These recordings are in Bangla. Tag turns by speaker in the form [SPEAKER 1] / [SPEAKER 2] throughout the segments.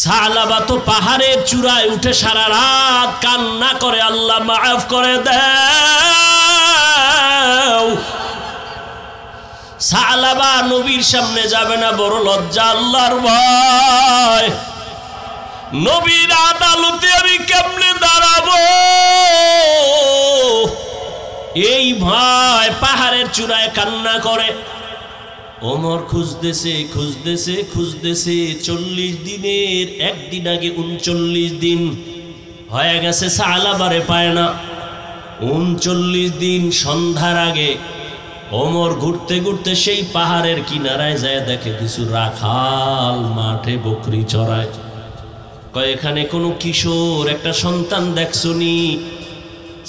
[SPEAKER 1] সালাবা তো পাহাড়ের চূড়ায় উঠে সারা রাত কান্না করে, আল্লাহ মাফ করে দাও। সালাবা নবীর সামনে যাবে না, বড় লজ্জা, আল্লাহর ভয়। নবীর আদালতে আমি কেমনে দাঁড়াবো, এই ভয় পাহাড়ের চূড়ায় কান্না করে। ওমর খুঁজতেছে খুঁজতেছে খুঁজতেছে, 40 দিনের একদিন আগে 39 দিন হয়ে গেছে, সালাবারে পায় না। 39 দিন সন্ধ্যার আগে ওমর ঘুরতে ঘুরতে সেই পাহাড়ের কিনারায় যায়, দেখে কিছু রাখাল মাঠে বকরি চড়ায়। কয় এখানে কোনো কিশোর একটা সন্তান দেখছনি?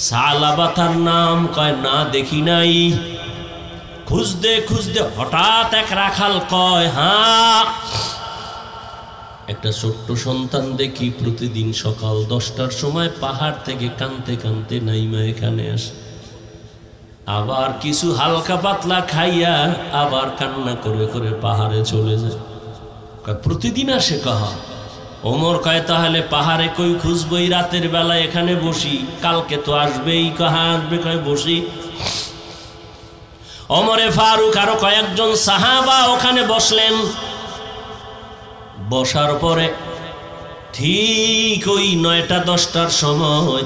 [SPEAKER 1] সালাবা তার নাম। কয় না, দেখি নাই। খুঁজতে খুঁজতে হঠাৎ এক রাখাল কয়, হ্যাঁ একটা ছোট্ট সন্তান দেখি প্রতিদিন সকাল 10টার সময় পাহাড় থেকে কানতে কানতে নাইমা এখানে আসে, আবার কিছু হালকা পাতলা খাইয়া আবার কান্না করে করে পাহাড়ে চলে যায়। কয় প্রতিদিন আসে? কহা। ওমর কয় তাহলে পাহাড়ে কই খুঁজবই, রাতের বেলা এখানে বসি, কালকে তো আসবেই। কাহা আসবে? কয় বসি। ওমরে ফারুক আরো কয়েকজন সাহাবা ওখানে বসলেন। বসার পরে ঠিক ওই 9টা-10টার সময়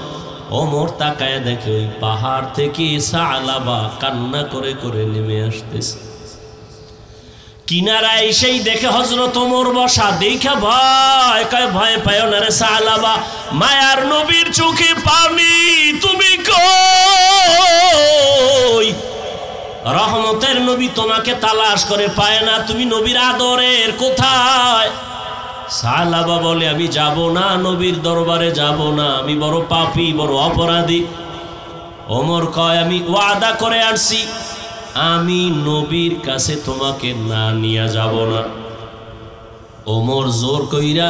[SPEAKER 1] ওমর তাকায় দেখে ওই পাহাড় থেকে সালাবা কান্না করে করে নেমে আসতেছে। কিনারায় এসেই দেখে হযরত ওমর বসা, দেখা ভয়। কয় ভয় পায় না রে সালাবা, মায়ার নবীর চোখে পানি, তুমি কই? রহমতের নবী তোমাকে তালাশ করে পায় না, তুমি নবীর আদরের কোথায়? সালাবা বলে আমি যাব না, নবীর দরবারে যাব না, আমি বড় পাপী, বড় অপরাধী। ওমর কয় আমি ওয়াদা করে আসছি, আমি নবীর কাছে তোমাকে না নিয়ে যাব না। ওমর জোর কইরা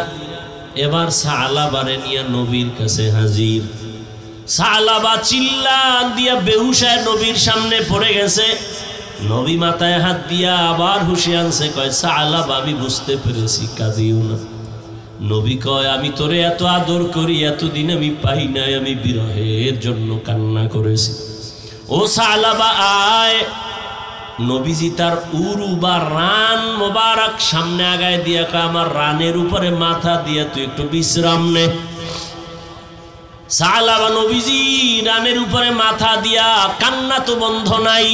[SPEAKER 1] এবার সালাবারে নিয়ে নবীর কাছে হাজির। সালাবা চিল্লা দিয়া বেহুশায় নবীর সামনে পড়ে গেছে। নবী মাথায় হাত দিয়া আবার হুশে আনছে। কয় সালাবা আমি বুঝতে পেরেছি, কাঁদিও না। নবী কয় আমি তোরে এত আদর করি, এতদিন আমি পাই নাই, আমি বিরহের জন্য কান্না করেছি। ও সালাবা আয়। নবীজি তার উরু বা রান মোবারক সামনে আগায় দিয়া কয় আমার রানের উপরে মাথা দিয়া তুই একটু বিশ্রাম নে। সালাবা নবীজি রানের উপরে মাথা দিয়া, কান্না তো বন্ধ নাই,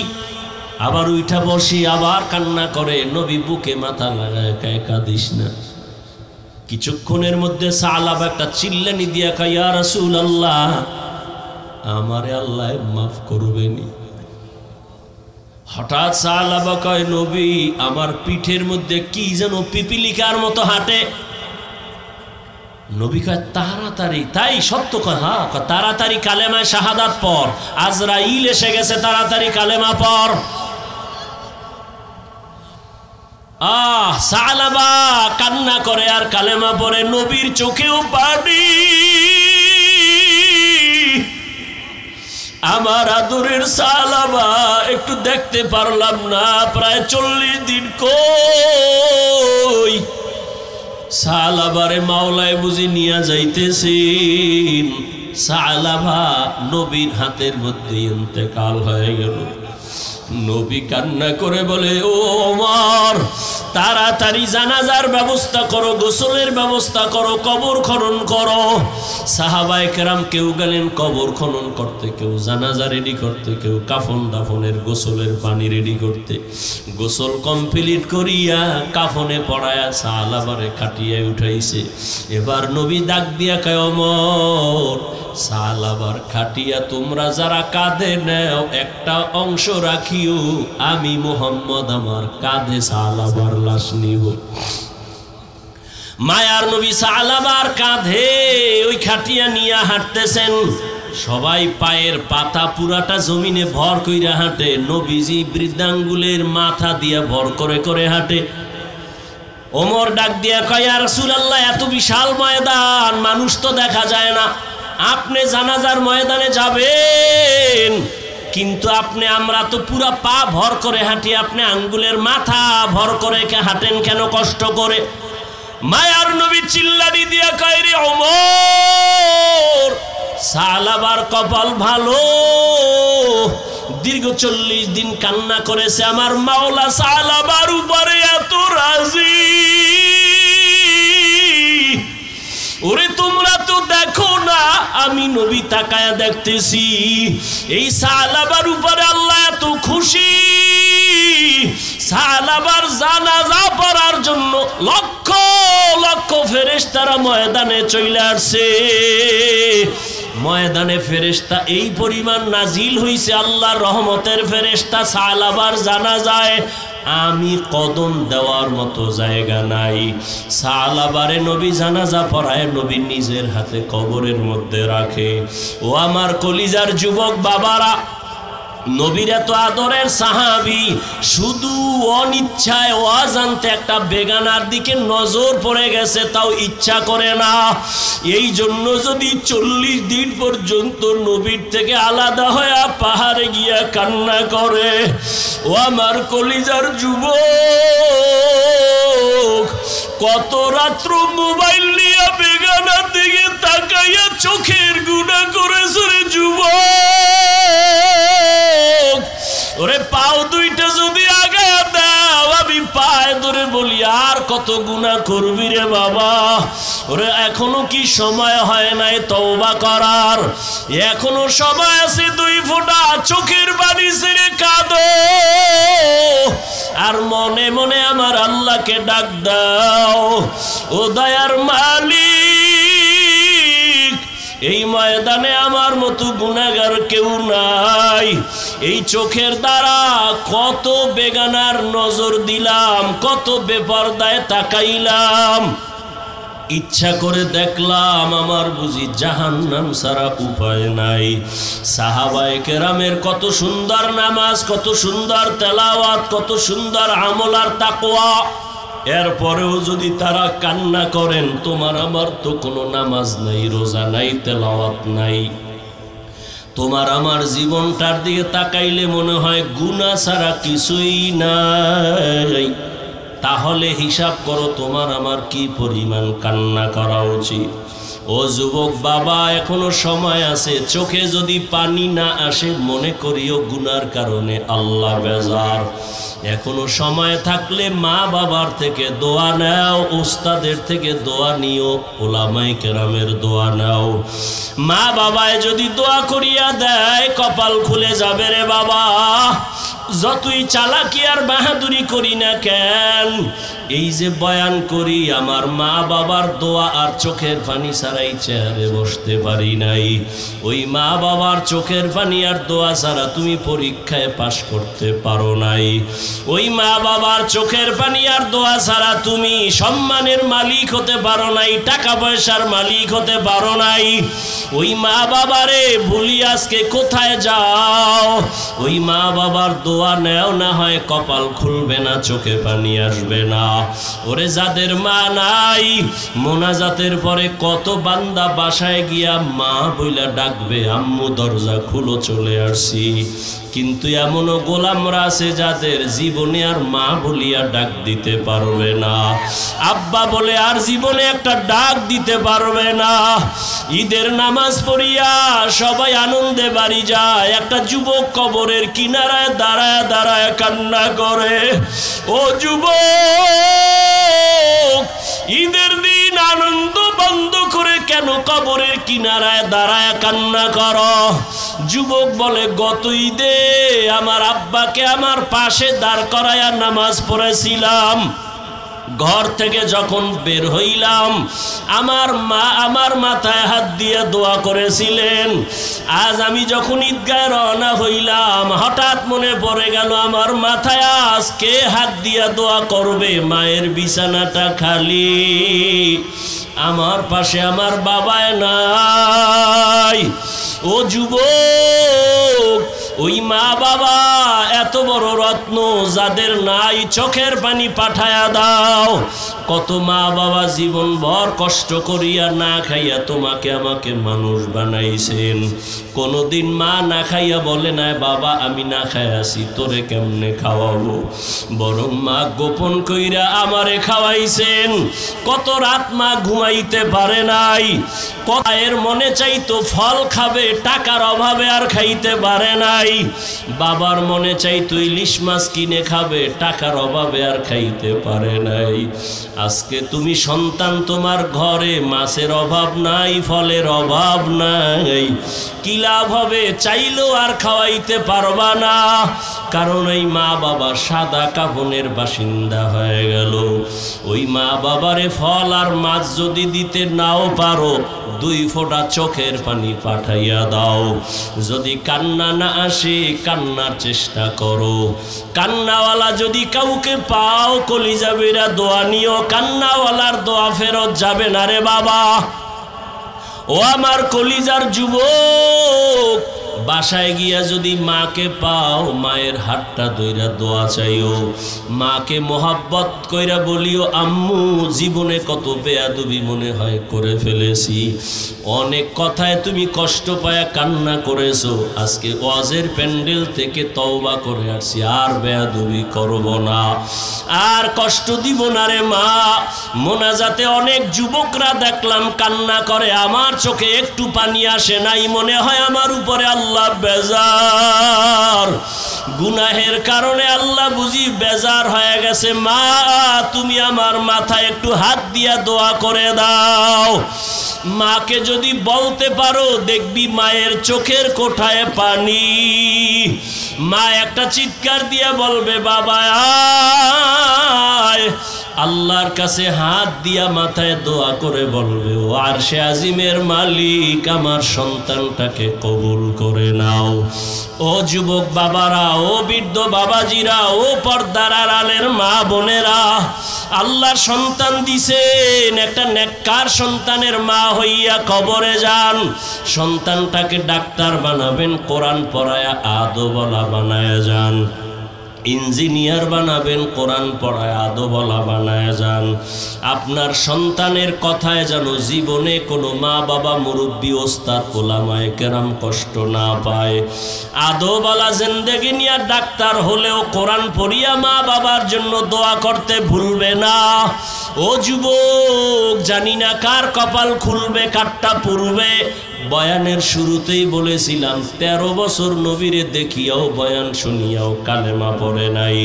[SPEAKER 1] আবার উঠা বসি আবার কান্না করে। নবী বুকে মাথা লাগায় কয় কাঁদিস না। কিছুক্ষণের মধ্যে সালাবা একটা চিল্লানি দিয়া কয় ইয়া রাসূলুল্লাহ, আমারে আল্লাহ মাফ করবেনি। হঠাৎ সালাবা কয় নবী আমার পিঠের মধ্যে কি যেন পিপিলিকার মতো হাঁটে। নবী কয় তাড়াতাড়ি? তাই সত্য? কয় হ্যাঁ। তাড়াতাড়ি কালেমায় শাহাদাত পড়, আজরাইল এসে গেছে, তাড়াতাড়ি কালেমা পড়। সালাবা কান্না করে আর কালেমা পড়ে। নবীর চোখেও পানি। আমার আদরের সালাবা একটু দেখতে পারলাম না, প্রায় 40 দিন কই? সালাবারে মাওলায় বুঝি নিয়ে যাইতেছেন। সালাবা নবীর হাতের মধ্যে ইন্তেকাল হয়ে গেল। নবী কান্না করে বলে ও ওমর, তাড়াতাড়ি জানাজার ব্যবস্থা করো, গোসলের ব্যবস্থা করো, কবর খনন করো। সাহাবায়ে কেরাম কেউ গেলেন কবর খনন করতে, কেউ জানাজা রেডি করতে, কেউ কাফন দাফনের গোসলের পানি রেডি করতে। গোসল কমপ্লিট করিয়া কাফনে পড়ায়া সালাবারে খাটিয়ে উঠাইছে। এবার নবী ডাক দিয়া কয় ওমর, সালাবার খাটিয়া তোমরা যারা কাঁধে নেও একটা অংশ রাখিও, আমি মুহাম্মদ আমার কাঁধে সালাবার লাশ নিব। মায়ার নবী সালাবার কাঁধে ওই খাটিয়া নিয়ে হাঁটতেছেন। সবাই পায়ের পাতা পুরাটা জমিনে ভর কইরা হাঁটে। নবীজি বৃদ্ধাঙ্গুলের মাথা দিয়া ভর করে করে হাঁটে। ওমর ডাক দিয়া কয় ইয়া রাসূলুল্লাহ, এত বিশাল ময়দান, মানুষ তো দেখা যায় না, আপনি জানাজার ময়দানে যাবেন, কিন্তু আপনি আমরা তো পুরা পা ভর করে হাঁটি, আপনি আঙ্গুলের মাথা ভর করে হাঁটেন কেন কষ্ট করে? মায়ার নবী চিল্লানি দিয়া কয়, রে ওমর, সালাবার কপাল ভালো, দীর্ঘ 40 দিন কান্না করেছে, আমার মাওলা সালাবার উপরে এত রাজি। ওরে তোমরা তো দেখো না, আমি নবী তাকায়া দেখতেছি, এই সালাবার উপরে আল্লাহ এত খুশি। সালাবার জানাজা পড়ার জন্য লক্ষ লক্ষ ফেরেশতারা ময়দানে চলে আসছে। ময়দানে ফেরেশতা এই পরিমাণ নাজিল হইছে, আল্লাহর রহমতের ফেরেশতা সালাবার জানাজায় আমি কদম দেওয়ার মতো জায়গা নাই। সালাবারে নবী জানাজা পড়ায়, নবী নিজের হাতে কবরের মধ্যে রাখে। ও আমার কলিজার যুবক বাবারা, নবীর এত আদরের সাহাবী শুধু অনিচ্ছায় অজান্তে একটা বেগানার দিকে নজর পড়ে গেছে, তাও ইচ্ছা করে না। এই জন্য যদি 40 দিন পর্যন্ত নবীর থেকে আলাদা হয়ে পাহাড়ে গিয়া কান্না করে। ও আমার কলিজার যুবক, কত রাত্র মোবাইল নিয়ে বেগানার দিকে তাকাইয়া চোখের গুনাহ করেছে রে যুবক। ওরে পাও দুইটা যদি আগায়া দাও, আমি পায়ে ধরে বলি আর কত গুনাহ করবি রে বাবা। ওরে এখনো কি সময় হয় নাই তওবা করার? এখনো সময় আছে, 2 ফোঁটা চোখের পানি ছেড়ে কাঁদো আর মনে মনে আমার আল্লাহকে ডাক দাও। ও দয়ার মালিক, এই ময়দানে আমার মতো গুনাহগার কেউ নাই। এই চোখের দ্বারা কত বেগানার নজর দিলাম, কত বেপরদায় তাকাইলাম, ইচ্ছা করে দেখলাম আমার বুঝি জাহান্নাম ছাড়া উপায় নাই। সাহাবায়ে কেরামের কত সুন্দর নামাজ, কত সুন্দর তেলাওয়াত, কত সুন্দর আমল আর তাকওয়া, এরপরেও যদি তারা কান্না করেন, তোমার আমার তো কোনো নামাজ নাই, রোজা নাই, তেলাওয়াত নাই। তোমার আমার জীবনটার দিকে তাকাইলে মনে হয় গুনাহ ছাড়া কিছুই নাই। তাহলে হিসাব করো তোমার আমার কি পরিমাণ কান্না করা উচিত। ও যুবক বাবা, এখনো সময় আছে। চোখে যদি পানি না আসে, মনে করিও গুনার কারণে আল্লাহ বেজার। এখনো সময় থাকলে মা বাবার থেকে দোয়া নাও, উস্তাদের থেকে দোয়া নিও, ওলামায়ে কেরামের দোয়া নাও। মা বাবায় যদি দোয়া করিয়া দেয়, কপাল খুলে যাবে রে বাবা। যতই চালাকি আর বাহাদুরি করি না কেন, এই যে বয়ান করি, আমার মা বাবার দোয়া আর চোখের পানি ছাড়াই চেয়ারে বসতে পারি নাই। ওই মা বাবার চোখের পানি আর দোয়া ছাড়া তুমি পরীক্ষায় পাশ করতে পারো নাই। ওই মা বাবার চোখের পানি আর দোয়া ছাড়া তুমি সম্মানের মালিক হতে পারো নাই, টাকা পয়সার মালিক হতে পারো নাই। ওই মা বাবারে ভুলি আজকে কোথায় যাও? ওই মা বাবার দোয়া নেও, না হয় কপাল খুলবে না, চোখে পানি আসবে না। ওরে যাদের মা নাই, মোনাজাতের পরে কত বান্দা বাসায় গিয়া মা বইলা ডাকবে, আম্মু দরজা খুলো চলে আসছি। কিন্তু এমনও গোলামরা আছে যাদের জীবনে আর মা বলিয়া ডাক দিতে পারবে না, আব্বা বলে আর জীবনে একটা ডাক দিতে পারবে না। ঈদের নামাজ পড়িয়া সবাই আনন্দে বাড়ি যায়, একটা যুবক কবরের কিনারায় দাঁড়ায় দাঁড়ায় কান্না করে। ও যুবক, ঈদের দিন আনন্দ বন্ধ করে কেন কবরের কিনারায় দাঁড়ায় কান্না করো? যুবক বলে, গত ঈদে আমার আব্বাকে আমার পাশে দাঁড় করায়া নামাজ পড়েছিলাম। ঘর থেকে যখন বের হইলাম, আমার মা আমার মাথায় হাত দিয়ে দোয়া করেছিলেন। আজ আমি যখন ঈদগায় রওনা হইলাম, হঠাৎ মনে পড়ে গেল আমার মাথায় আজকে হাত দিয়ে দোয়া করবে। মায়ের বিছানাটা খালি, আমার পাশে আমার বাবায় নাই। ও যুবক, ওই মা বাবা এত বড় রত্ন, যাদের নাই চোখের পানি পাঠায়া দাও। কত মা বাবা জীবন ভর কষ্ট করিয়া না খাইয়া তোমাকে আমাকে মানুষ বানাইছেন। কোনদিন মা না খাইয়া বলে না বাবা আমি না খাই আসি, তোরে কেমনে খাওয়াবো, বরং মা গোপন কইরা আমারে খাওয়াইছেন। কত রাত মা ঘুমাইতে পারে নাই, কয়ের মনে চাইতো ফল খাবে, টাকার অভাবে আর খাইতে পারে নাই। বাবার মনে চাইতো ইলিশ মাছ কিনে খাবে, টাকার অভাবে আর খাইতে পারে নাই। আজকে তুমি সন্তান, তোমার ঘরে মাছের অভাব নাই, ফলের অভাব নাই, কি লাভ হবে? চাইলেও আর খাওয়াইতে পারবা না, কারণ এই মা বাবা সাদা কাফনের বাসিন্দা হয়ে গেল। ওই মা বাবারে ফল আর মাছ যদি দিতে নাও পারো, 2 ফোঁটা চোখের পানি পাঠাইয়া দাও। যদি কান্না না আসে, কান্নার চেষ্টা করো। কান্নাওয়ালা যদি কাউকে পাও, কলিজা বেরা দোয়া নিও, কান্নাওয়ালার দোয়া ফেরত যাবে না রে বাবা। ও আমার কলিজার যুবক, বাসায় গিয়া যদি মাকে পাও, মায়ের হাতটা ধইরা দোয়া চাইও, মাকে মোহাব্বত কইরা বলিও আম্মু জীবনে কত বেয়াদবি মনে হয় করে ফেলেছি, অনেক কথায় তুমি কষ্ট পায়া কান্না করেছো, আজকে ওয়াজের প্যান্ডেল থেকে তওবা করে আসছি, আর বেয়াদবি করব না, আর কষ্ট দিব না রে মা। মোনাজাতে অনেক যুবকরা দেখলাম কান্না করে, আমার চোখে একটু পানি আসে নাই, মনে হয় আমার উপরে আল্লাহ বেজার, গুনাহের কারণে আল্লাহ বুঝি বেজার হয়ে গেছে। মা তুমি আমার মাথায় একটু হাত দিয়া দোয়া করে দাও। মাকে যদি বলতে পারো, দেখবি মায়ের চোখের কোঠায় পানি। মা একটা চিৎকার দিয়া বলবে বাবা আয়, আল্লাহর কাছে হাত দিয়া মাথায় দোয়া করে বলবে ও আরশে আজিমের মালিক, আমার সন্তানটাকে কবুল করে নাও। ও যুবক বাবারা, ও বৃদ্ধ বাবাজিরা, ও পর্দার আড়ালের মা বোনেরা, আল্লাহর সন্তান দিছেন, একটা নেককার সন্তানের মা হইয়া কবরে যান। সন্তানটাকে ডাক্তার বানাবেন, কোরআন পড়ায়া আদবওয়ালা বানায়া যান। ইঞ্জিনিয়ার বানাবেন, কোরআন পড়ায় আদবওয়ালা বানায় যান। আপনার সন্তানের কথায় যেন জীবনে কোনো মা বাবা মুরব্বী ওস্তাদ ওলামায়ে কেরাম কষ্ট না পায়। আদবওয়ালা জিন্দেগি নিয়ে ডাক্তার হলেও কোরআন পড়িয়া মা বাবার জন্য দোয়া করতে ভুলবে না। ও যুবক, জানি না কার কপাল খুলবে, কারটা পুরবে। বয়ানের শুরুতেই বলেছিলাম 13 বছর নবীরে দেখিয়াও বয়ান শুনিয়াও কালেমা পড়ে নাই,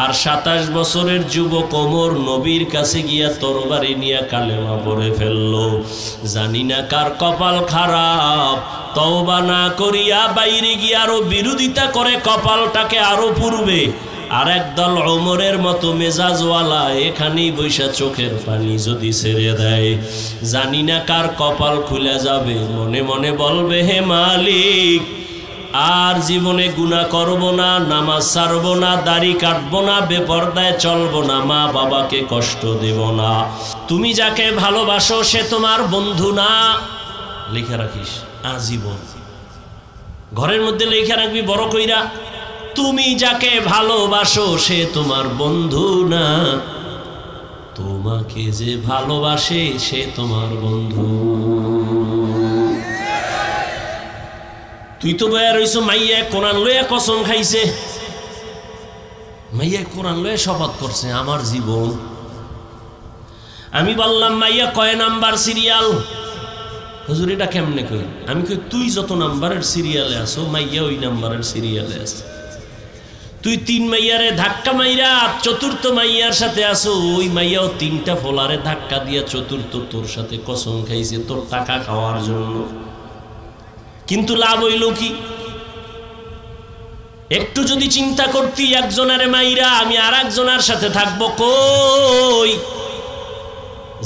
[SPEAKER 1] আর 27 বছরের যুবক ওমর নবীর কাছে গিয়া তরবারি নিয়ে কালেমা পড়ে ফেললো। জানি না কার কপাল খারাপ, তওবা না করিয়া বাইরে গিয়ে আরো বিরোধিতা করে কপালটাকে আরো পুরবে। আর একদল ওমরের মতো মেজাজওয়ালা এখানেই বৈশা চোখের পানি যদি ছেড়ে দেয়, জানি না কার কপাল খুলে যাবে। মনে মনে বলবে হে মালিক, আর জীবনে গুনাহ করব না, নামাজ ছাড়ব না, দাড়ি কাটব না, বেপরদায় চলব না, মা বাবাকে কষ্ট দেব না। তুমি যাকে ভালোবাসো সে তোমার বন্ধু না, লিখে রাখিস আজীবন, ঘরের মধ্যে লিখে রাখবি বড় কইরা। তুমি যাকে ভালোবাসো সে তোমার বন্ধু না, তোমাকে যে ভালোবাসে সে তোমার বন্ধু। তুই তো বয়া রইছো মাইয়া কোরআন লইয়া কসম খাইছে, মাইয়া কোরআন লইয়া শপথ করছে আমার জীবন। আমি বললাম মাইয়া কয় নাম্বার সিরিয়াল? হুজুর এটা কেমনে কই? আমি কই তুই যত নাম্বারের সিরিয়ালে আছো মাইয়া ওই নাম্বারের সিরিয়ালে আছে। তুই 3 মাইয়ারে ধাক্কা মাইরা 4র্থ মাইয়ার সাথে আসো, ওই মাইয়াও 3টা ফোলারে ধাক্কা দিয়া 4র্থ তোর সাথে কসম খাইছে তোর টাকা খাওয়ার জন্য। কিন্তু লাভ হইল কি? একটু যদি চিন্তা করতি একজনের মাইরা আমি আর একজনের সাথে থাকবো, কই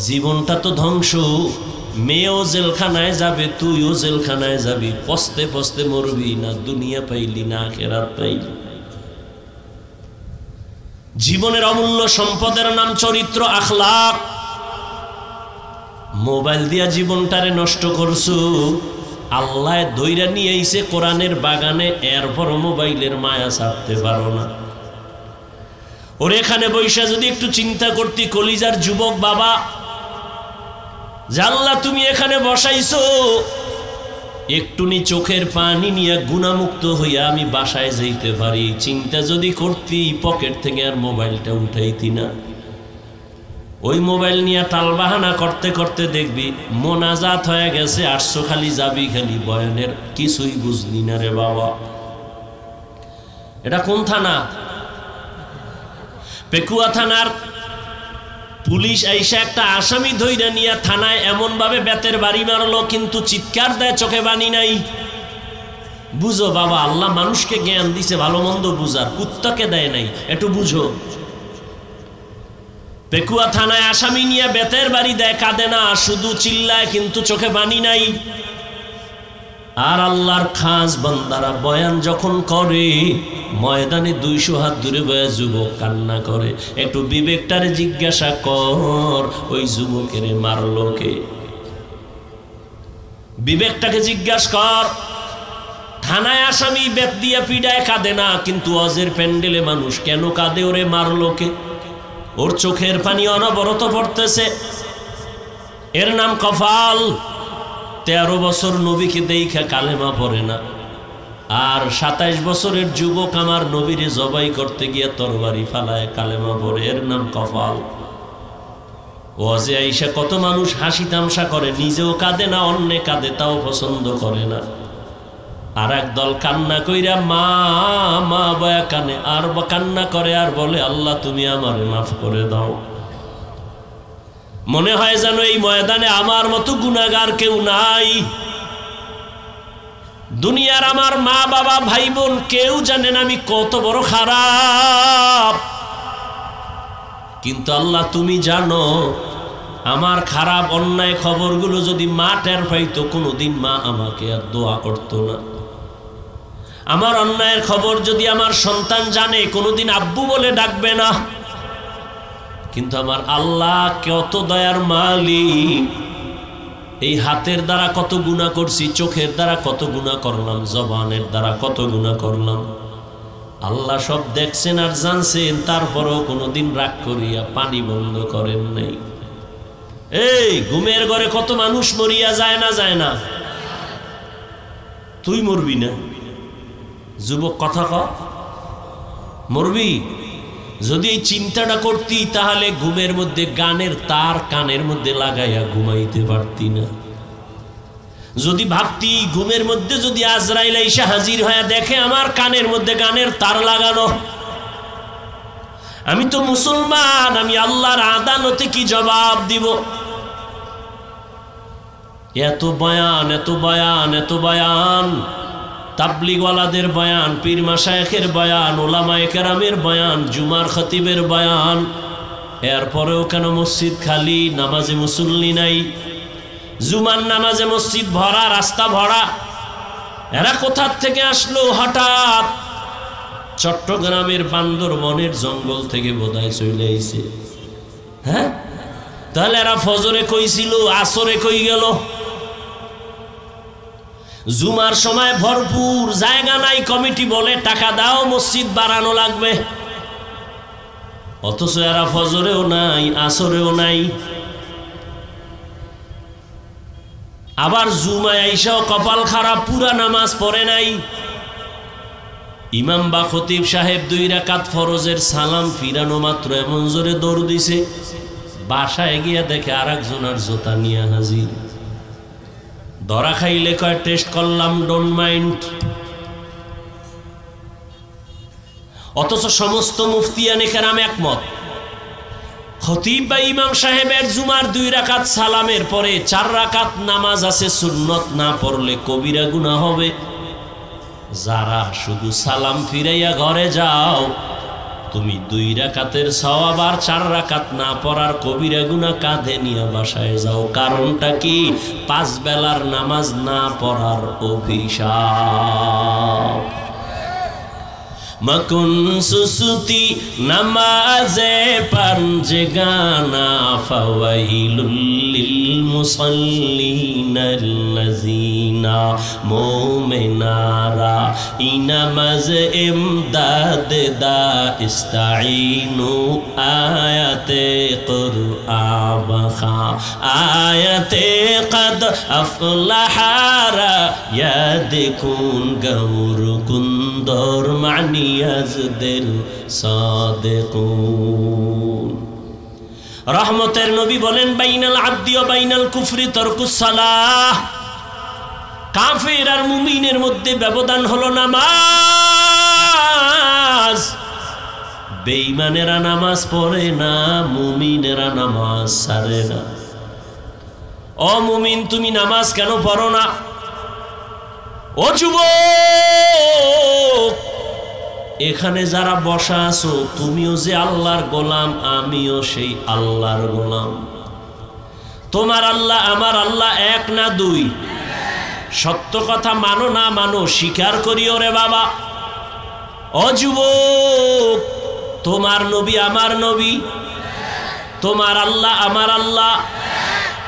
[SPEAKER 1] জীবনটা তো ধ্বংস। মেয়েও জেলখানায় যাবে, তুইও জেলখানায় যাবি, পস্তে পস্তে মরবি, না দুনিয়া পাইলি না আখিরাত পাইলি। জীবনের অমূল্য সম্পদের নাম চরিত্র, আখলাক। মোবাইল দিয়া জীবনটারে নষ্ট করছো, আল্লাহ দইরা নিয়ে আইছে কোরআনের বাগানে, এরপর মোবাইলের মায়া ছাড়তে পারো না। ওর এখানে বৈশা যদি একটু চিন্তা করতি কলিজার যুবক বাবা, যে আল্লাহ তুমি এখানে বসাইছো, একটুনি চোখের পানি নিয়ে গুণামুক্ত হইয়া আমি বাসায় যাইতে পারি, চিন্তা যদি করতি পকেট থেকে আর মোবাইলটা উঠাইতি না। ওই মোবাইল নিয়ে টালবাহানা করতে করতে দেখবি মোনাজাত হয়ে গেছে, 800 খালি যাবি খালি বয়ানের, কিছুই বুঝলি না রে বাবা। এটা কোন থানা? পেকুয়া থানার পুলিশ আইসা একটা আসামি ধইরা নিয়ে থানায় এমন ভাবে বেতের বাড়ি মারলো, কিন্তু চিৎকার দেয় চোখে বানি নাই। বুঝো বাবা, আল্লাহ মানুষকে জ্ঞান দিছে ভালো মন্দ বুঝার, কুত্তাকে দেয় নাই, একটু বুঝো। পেকুয়া থানায় আসামি নিয়ে বেতের বাড়ি দেয়, কাঁদে না, শুধু চিল্লায়, কিন্তু চোখে বানি নাই। আর আল্লাহর খাস বান্দারা বয়ান যখন করে, ময়দানে 200 হাত দূরে বয়া যুবক কান্না করে। একটু বিবেকটারে জিজ্ঞাসা কর, ওই যুবকের মারলো কে? বিবেকটাকে জিজ্ঞাসা কর। থানায় আসামি বেত দিয়া পিডায়, কাঁদে না, কিন্তু অজের প্যান্ডেলে মানুষ কেন কাঁদে? ওরে মারলো কে? ওর চোখের পানি অনবরত পড়তেছে। এর নাম কফাল। 13 বছর নবীকে দেইখা কালেমা পড়ে না, আর 27 বছরের যুবক আমার নবীরে জবাই করতে গিয়ে তরবারি ফালায় কালেমা পড়ে। এর নাম কফাল। ওয়াজে আইসা কত মানুষ হাসি তামসা করে, নিজেও কাঁদে না, অন্যে কাঁদে, তাও পছন্দ করে না। আর একদল কান্না কইরা মা মা বয়া কানে, আর কান্না করে আর বলে আল্লাহ তুমি আমারে মাফ করে দাও। মনে হয় যেন এই ময়দানে আমার মতো গুনাহগার কেউ নাই। দুনিয়ার আমার মা বাবা ভাই বোন কেউ জানেন আমি কত বড় খারাপ, কিন্তু আল্লাহ তুমি জানো। আমার খারাপ অন্যায় খবরগুলো যদি মা টের পাইতো, কোনোদিন মা আমাকে আর দোয়া করতো না। আমার অন্যায়ের খবর যদি আমার সন্তান জানে, কোনোদিন আব্বু বলে ডাকবে না। কিন্তু আমার আল্লাহ কত দয়ার মালিক। এই হাতের দ্বারা কত গুনাহ করছি, চোখের দ্বারা কত গুনাহ করলাম, জবানের দ্বারা কত গুনাহ করলাম, আল্লাহ সব দেখছেন আর জানছেন। তারপরেও কোনোদিন রাগ করিয়া পানি বন্ধ করেন নাই। এই ঘুমের ঘরে কত মানুষ মরিয়া যায় না, যায় না? তুই মরবি না? যুবক কথা ক, মরবি? যদি এই চিন্তাটা করতি, তাহলে ঘুমের মধ্যে গানের তার কানের মধ্যে লাগাইয়া ঘুমাইতে পারতি না। যদি ভাবতি ঘুমের মধ্যে যদি আজরাইল এসে হাজির হয়ে দেখে আমার কানের মধ্যে গানের তার লাগানো, আমি তো মুসলমান, আমি আল্লাহর আদালতে কি জবাব দিব? এত বয়ান, এত বয়ান, এত বয়ান, তাবলিগওয়ালাদের বয়ান, পীর মাশায়েখের বয়ান, ওলামায়ে কেরামের বয়ান, জুমার খতিবের বয়ান, এরপরেও কেন মসজিদ খালি, নামাজে মুসল্লি নাই? জুমার নামাজে মসজিদ ভরা, রাস্তা ভরা। এরা কোথা থেকে আসলো হঠাৎ? চট্টগ্রামের বান্দরবনের জঙ্গল থেকে বোধহয় চলে আইছে। হ্যাঁ, তাহলে এরা ফজরে কইছিল, আসরে কই গেল? জুমার সময় ভরপুর, জায়গা নাই, কমিটি বলে টাকা দাও মসজিদ বাড়ানো লাগবে, অথচ এরা ফজরেও নাই, আসরেও নাই। আবার জুমায় আইসাও কপাল খারাপ, পুরা নামাজ পড়ে নাই। ইমাম বা খতিব সাহেব 2 রাকাত ফরজের সালাম ফিরানো মাত্র এমন জোরে দৌড় দিছে, বাসায় গিয়া দেখে আর একজনের জোতা নিয়ে হাজির। ধরা খাইলে কয় টেস্ট করলাম, ডোন্ট মাইন্ড। অথচ সমস্ত মুফতিয়ানে কেরাম একমত, খতিব বা ইমাম সাহেবের জুমার 2 রাকাত সালামের পরে 4 রাকাত নামাজ আছে সুন্নত, না পড়লে কবিরা গুনাহ হবে। যারা শুধু সালাম ফিরাইয়া ঘরে যাও, তুমি 2 রাকাতের সওয়াব আর 4 রাকাত না পড়ার কবিরা গুনাহ কাঁধে নিয়ে বাসায় যাও। কারণটা কি? 5 বেলার নামাজ না পড়ার অভিশাপ। মকুন সুসুতি নামাজে পাঞ্জগানা ফাওয়াইলুল লিল মুসাল্লিনাল্লাযিনা মুমিনারা ইনামাজ ইমদাদ দা ইস্তাঈনু আয়াতে কুরআন আয়াতে কদ আফলাহারা ইয়াদকুন গৌর কুন্দর মানি আজদিল সাদিকুন। রহমতের নবী বলেন বাইনাল আবদি ওয়া বাইনাল কুফরি তারকুস সালাহ। কাফের আর মুমিনের মধ্যে ব্যবধান হলো নামাজ। বেঈমানেরা নামাজ পড়ে না, মুমিনেরা নামাজ ছাড়ে না। ও মুমিন, তুমি নামাজ কেন পড়ো না? ও যুবক, এখানে যারা বসা আছো, তুমিও যে আল্লাহর গোলাম, আমিও সেই আল্লাহর গোলাম। তোমার আল্লাহ আমার আল্লাহ এক না দুই? সত্য কথা মানো না মানো, স্বীকার করিও রে বাবা। ও যুবক, তোমার নবী আমার নবী, তোমার আল্লাহ আমার আল্লাহ,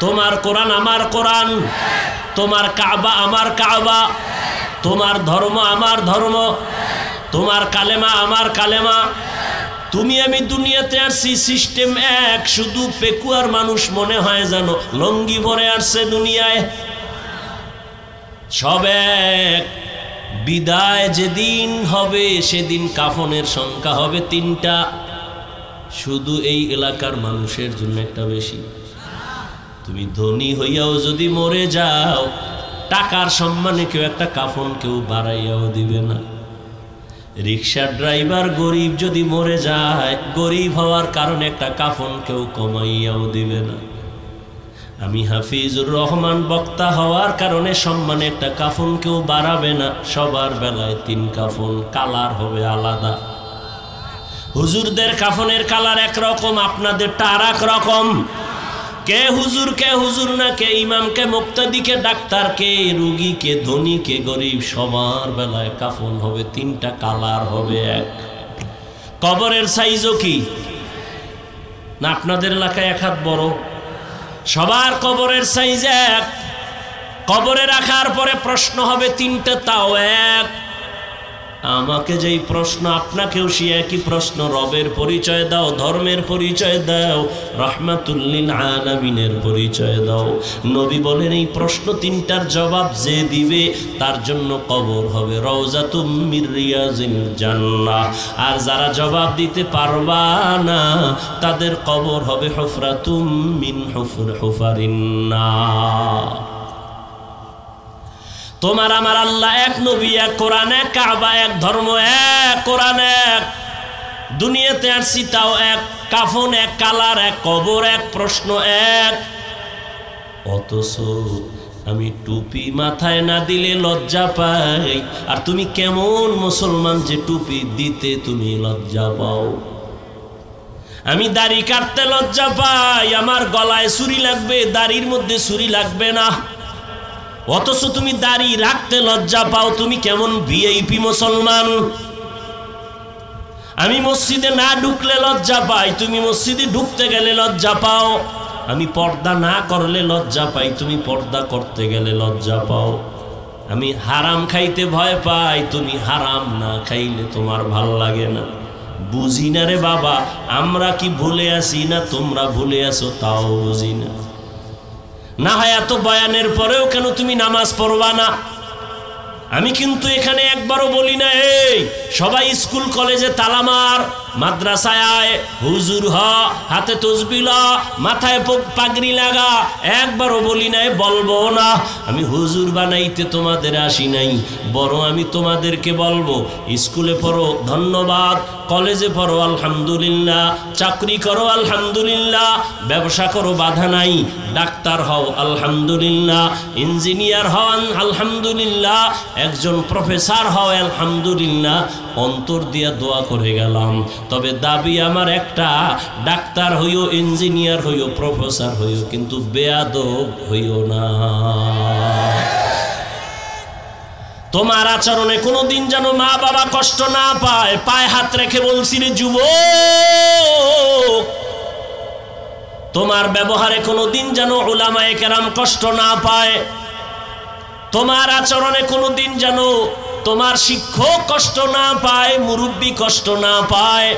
[SPEAKER 1] তোমার কোরআন আমার কোরআন, তোমার কাবা আমার কাবা, তোমার ধর্ম আমার ধর্ম, তোমার কালেমা আমার কালেমা। তুমি আমি দুনিয়াতে আসছি, সিস্টেম এক, শুধু পেকুয়ার মানুষ মনে হয় জানো লঙ্গি ভরে আসছে দুনিয়ায়। সব এক। বিদায় যেদিন হবে সেদিন কাফনের সংখ্যা হবে 3টা। শুধু এই এলাকার মানুষের জন্য একটা বেশি। তুমি ধনী হইয়াও যদি মরে যাও, টাকার সম্মানে কেউ একটা কাফন কেউ বাড়াইয়াও দিবে না। রিক্সার ড্রাইভার গরিব যদি মরে যায়, গরিব হওয়ার কারণে একটা কাফন কেউ কমাইয়াও দিবে না। আমি হাফিজুর রহমান বক্তা হওয়ার কারণে সম্মানে একটা কাফন কেউ বাড়াবে না। সবার বেলায় 3 কাফন, কালার হবে আলাদা। হুজুরদের কাফনের কালার একরকম, আপনাদেরটা আর এক রকম। কে হুজুর না, কে ইমাম, কে মুক্তাদি, কে ডাক্তার, কে রুগী, কে ধনী, কে গরিব, সবার বেলায় কাফন হবে 3টা, কালার হবে এক। কবরের সাইজও কি না? আপনাদের এলাকায় 1 হাত বড়, সবার কবরের সাইজ এক। কবরে রাখার পরে প্রশ্ন হবে 3টা, তাও এক। আমাকে যেই প্রশ্ন, আপনাকেও সে একই প্রশ্ন। রবের পরিচয় দাও, ধর্মের পরিচয় দাও, রাহমাতুল লিল আলামিনের পরিচয় দাও। নবী বলেন এই প্রশ্ন 3টার জবাব যে দিবে তার জন্য কবর হবে রওজাতুম মির রিয়াজিল জান্নাহ। আর যারা জবাব দিতে পারবা না, তাদের কবর হবে হুফরাতুম মিন হুফারিন নার। তোমার আমার আল্লাহ এক, নবী এক, কোরআন এক, কাবা এক, ধর্ম এক, কোরআন এক। দুনিয়াতে আসছি তাও এক, কাফন এক, কালার এক, কবর এক, প্রশ্ন এক। অথচ আমি টুপি মাথায় না দিলে লজ্জা পাই। আর তুমি কেমন মুসলমান যে টুপি দিতে তুমি লজ্জা পাও? আমি দাড়ি কাটতে লজ্জা পাই, আমার গলায় ছুরি লাগবে, দাড়ির মধ্যে ছুরি লাগবে না। অথচ তুমি দাড়ি রাখতে লজ্জা পাও। তুমি কেমন ভিআইপি মুসলমান? আমি মসজিদে না ঢুকলে লজ্জা পাই, তুমি মসজিদে ঢুকতে গেলে লজ্জা পাও। আমি পর্দা না করলে লজ্জা পাই, তুমি পর্দা করতে গেলে লজ্জা পাও। আমি হারাম খাইতে ভয় পাই, তুমি হারাম না খাইলে তোমার ভাল লাগে না। বুঝি না রে বাবা, আমরা কি ভুলে আসি না তোমরা ভুলে আসো তাও বুঝি না। না হয় এত বয়ানের পরেও কেন তুমি নামাজ পড়বা না? আমি কিন্তু এখানে একবারও বলি না এই সবাই স্কুল কলেজে তালা মার, মাদ্রাসায় আয়, হুজুর হ, হাতে তসবিহ ল, মাথায় পাগড়ি লাগা। একবারও বলি নাই, বলবো না। আমি হুজুর বানাইতে তোমাদের আসি নাই, বরং আমি তোমাদেরকে বলবো স্কুলে পড়ো ধন্যবাদ, কলেজে পড়ো আলহামদুলিল্লাহ, চাকরি করো আলহামদুলিল্লাহ, ব্যবসা করো বাধা নাই, ডাক্তার হও আলহামদুলিল্লাহ, ইঞ্জিনিয়ার হও আলহামদুলিল্লাহ, একজন প্রফেসর হও আলহামদুলিল্লাহ। অন্তর দিয়া দোয়া করে গেলাম। তবে দাবি আমার একটা, ডাক্তার হইও, ইঞ্জিনিয়ার হইও, প্রফেসর হইও, কিন্তু বেয়াদব হইও না। তোমার আচরণে কোনোদিন যেন মা বাবা কষ্ট না পায়। পায়ে হাত রেখে বলছি রে যুবক, তোমার ব্যবহারে কোনোদিন যেন উলামায়ে কেরাম কষ্ট না পায়। তোমার আচরণে কোনোদিন যেন তোমার শিক্ষক কষ্ট না পায়, মুরব্বী কষ্ট না পায়।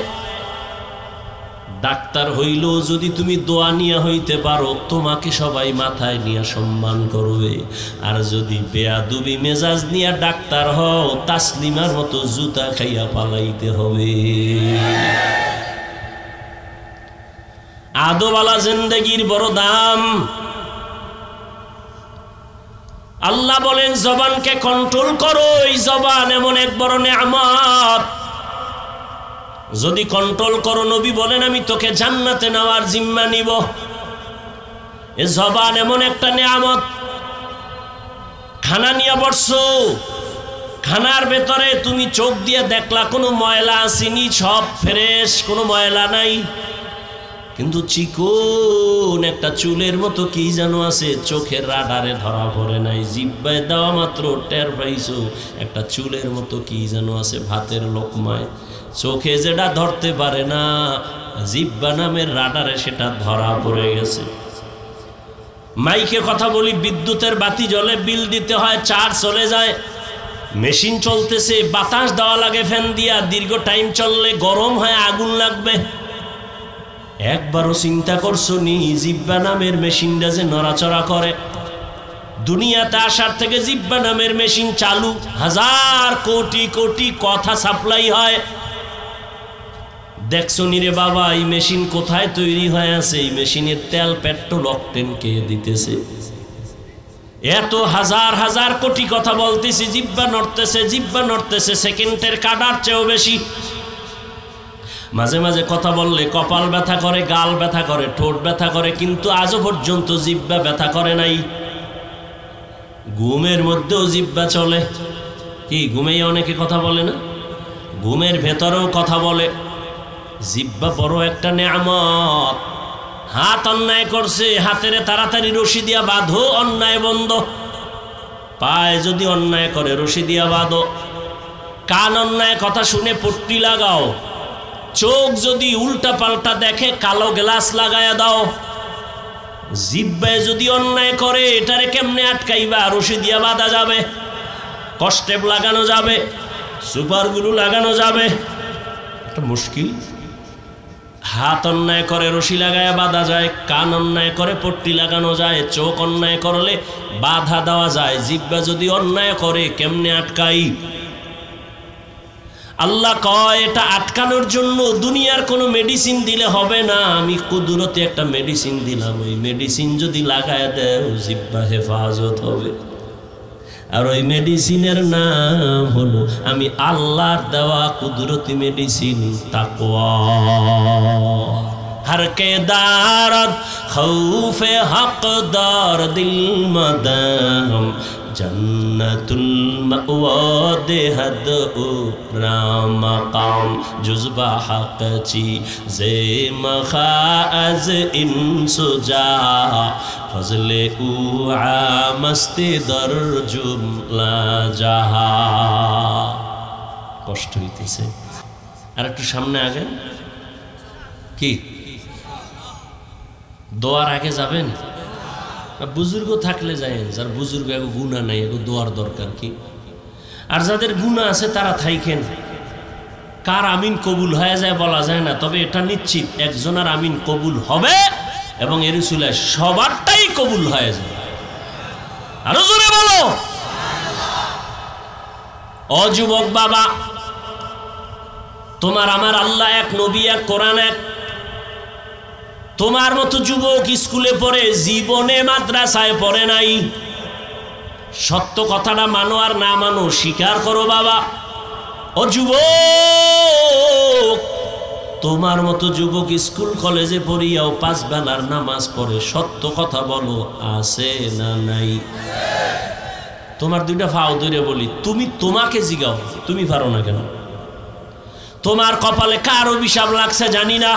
[SPEAKER 1] ডাক্তার হইলেও যদি তুমি দোয়া নিয়ে হইতে পারো, তোমাকে সবাই মাথায় নিয়ে সম্মান করবে। আর যদি বেয়াদবি মেজাজ নিয়ে ডাক্তার হও, তাসলিমার মতো জুতা খাইয়া পালাইতে হবে। আদবওয়ালা জিন্দেগির বড় দাম। আল্লাহ বলেন জবানকে কন্ট্রোল করো। এই জবান এমন এক বড় নেয়ামত, যদি কন্ট্রোল করো, নবী বলেন আমি তোকে জান্নাতে নেওয়ার জিম্মা নিব। এ জবান এমন একটা নেয়ামত। খানা নিয়ে বসছো, খানার ভেতরে তুমি চোখ দিয়ে দেখলা কোনো ময়লা আসেনি, সব ফ্রেশ, কোনো ময়লা নাই। কিন্তু চিকন একটা চুলের মতো কি যেন আছে, চোখের রাডারে ধরা পড়ে নাই, জিহ্বায় দেওয়া মাত্র টের পাইছো একটা চুলের মতো কি যেন আছে ভাতের লোকমায়। চোখে যেটা ধরতে পারে না, জিহ্বা নামের রাডারে সেটা ধরা পড়ে গেছে। মাইকে কথা বলি, বিদ্যুতের বাতি জ্বলে, বিল দিতে হয়, চার্জ চলে যায়, মেশিন চলতেছে, বাতাস দেওয়া লাগে ফ্যান দিয়া, দীর্ঘ টাইম চললে গরম হয়, আগুন লাগবে। একবারও চিন্তা করছো নি জিহ্বা নামের মেশিনটা যে নড়াচড়া করে? দুনিয়াতে আসার থেকে জিহ্বা নামের মেশিন চালু, হাজার কোটি কোটি কথা সাপ্লাই হয়। দেখছো নি রে বাবা এই মেশিন কোথায় তৈরি হয়ে আছে? এই মেশিনের তেল পেট্রোল অকটেন কে দিতেছে? এত হাজার হাজার কোটি কথা বলতেছি, জিহ্বা নড়তেছে, জিহ্বা নড়তেছে, সেকেন্ডের কাটার চেয়েও বেশি। মাঝে মাঝে কথা বললে কপাল ব্যথা করে, গাল ব্যথা করে, ঠোঁট ব্যথা করে, কিন্তু আজও পর্যন্ত জিহ্বা ব্যথা করে নাই। ঘুমের মধ্যেও জিহ্বা চলে। কি ঘুমেই অনেকে কথা বলে না? ঘুমের ভেতরেও কথা বলে। জিহ্বা বড় একটা নেয়ামত। হাত অন্যায় করছে, হাতের তাড়াতাড়ি রশি দিয়া বাঁধো, অন্যায় বন্ধ। পায়ে যদি অন্যায় করে রশি দিয়া বাঁধো। কান অন্যায় কথা শুনে পট্টি লাগাও। চোখ যদি উল্টা পাল্টা দেখে কালো গ্লাস লাগায়া দাও। জিহ্বায় যদি অন্যায় করে এটারে কেমনে আটকাইবা? রশি দিয়া বাঁধা যাবে, কষ্টেপ লাগানো যাবে, সুপারগুলো লাগানো যাবে, একটা মুশকিল। হাত অন্যায় করে রশি লাগায়া বাঁধা যায়, কান অন্যায় করে পট্টি লাগানো যায়, চোখ অন্যায় করলে বাধা দেওয়া যায়। জিহ্বা যদি অন্যায় করে কেমনে আটকাই? আল্লাহ কয় এটা আটকানোর জন্য দুনিয়ার কোনো মেডিসিন দিলে হবে না, আমি কুদরতে একটা মেডিসিন দিলাম। ওই মেডিসিন যদি লাগায় দেয় জিহ্বা হেফাজত হবে। আর ওই মেডিসিনের নাম হলো আমি আল্লাহর দেওয়া কুদরতি মেডিসিন তাকওয়া। हर के दारद खौफे हकदार दिल मदाम जन्नतुल मअवा देहद राम मकाम जुज़बा हक ची जे मखाज इंसुजा फजले उ आमस्ते दर जुमला जहा। কষ্ট হইতেছে, আর একটু সামনে আগে কি দোয়ার আগে যাবেন? বুজুর্গ থাকলে যায়েন, যার বুজুর্গ এগো গুনাহ নাই এগো দোয়ার দরকার কি? আর যাদের গুনাহ আছে তারা থাইকেন। কার আমিন কবুল হয়ে যায় বলা যায় না, তবে এটা নিশ্চিত একজনের আমিন কবুল হবে এবং এর উসিলায় সবারটাই কবুল হয়ে যায়। আরো জোরে বলো। ও যুবক বাবা, তোমার আমার আল্লাহ এক, নবী এক, কোরআন এক। তোমার মতো যুবক স্কুলে পড়ে জীবনে মাদ্রাসায় পড়ে নাই। সত্য কথাটা মানো আর না মানো স্বীকার করো বাবা। ও যুবক, তোমার মতো যুবক স্কুল কলেজে পড়িয়াও 5 বেলার নামাজ পড়ে, সত্য কথা বলো আছে না নাই? তোমার দুইটা ফাও ধরে বলি, তুমি তোমাকে জিগাও তুমি পারো না কেন? তোমার কপালে কার অভিশাপ লাগছে জানি না।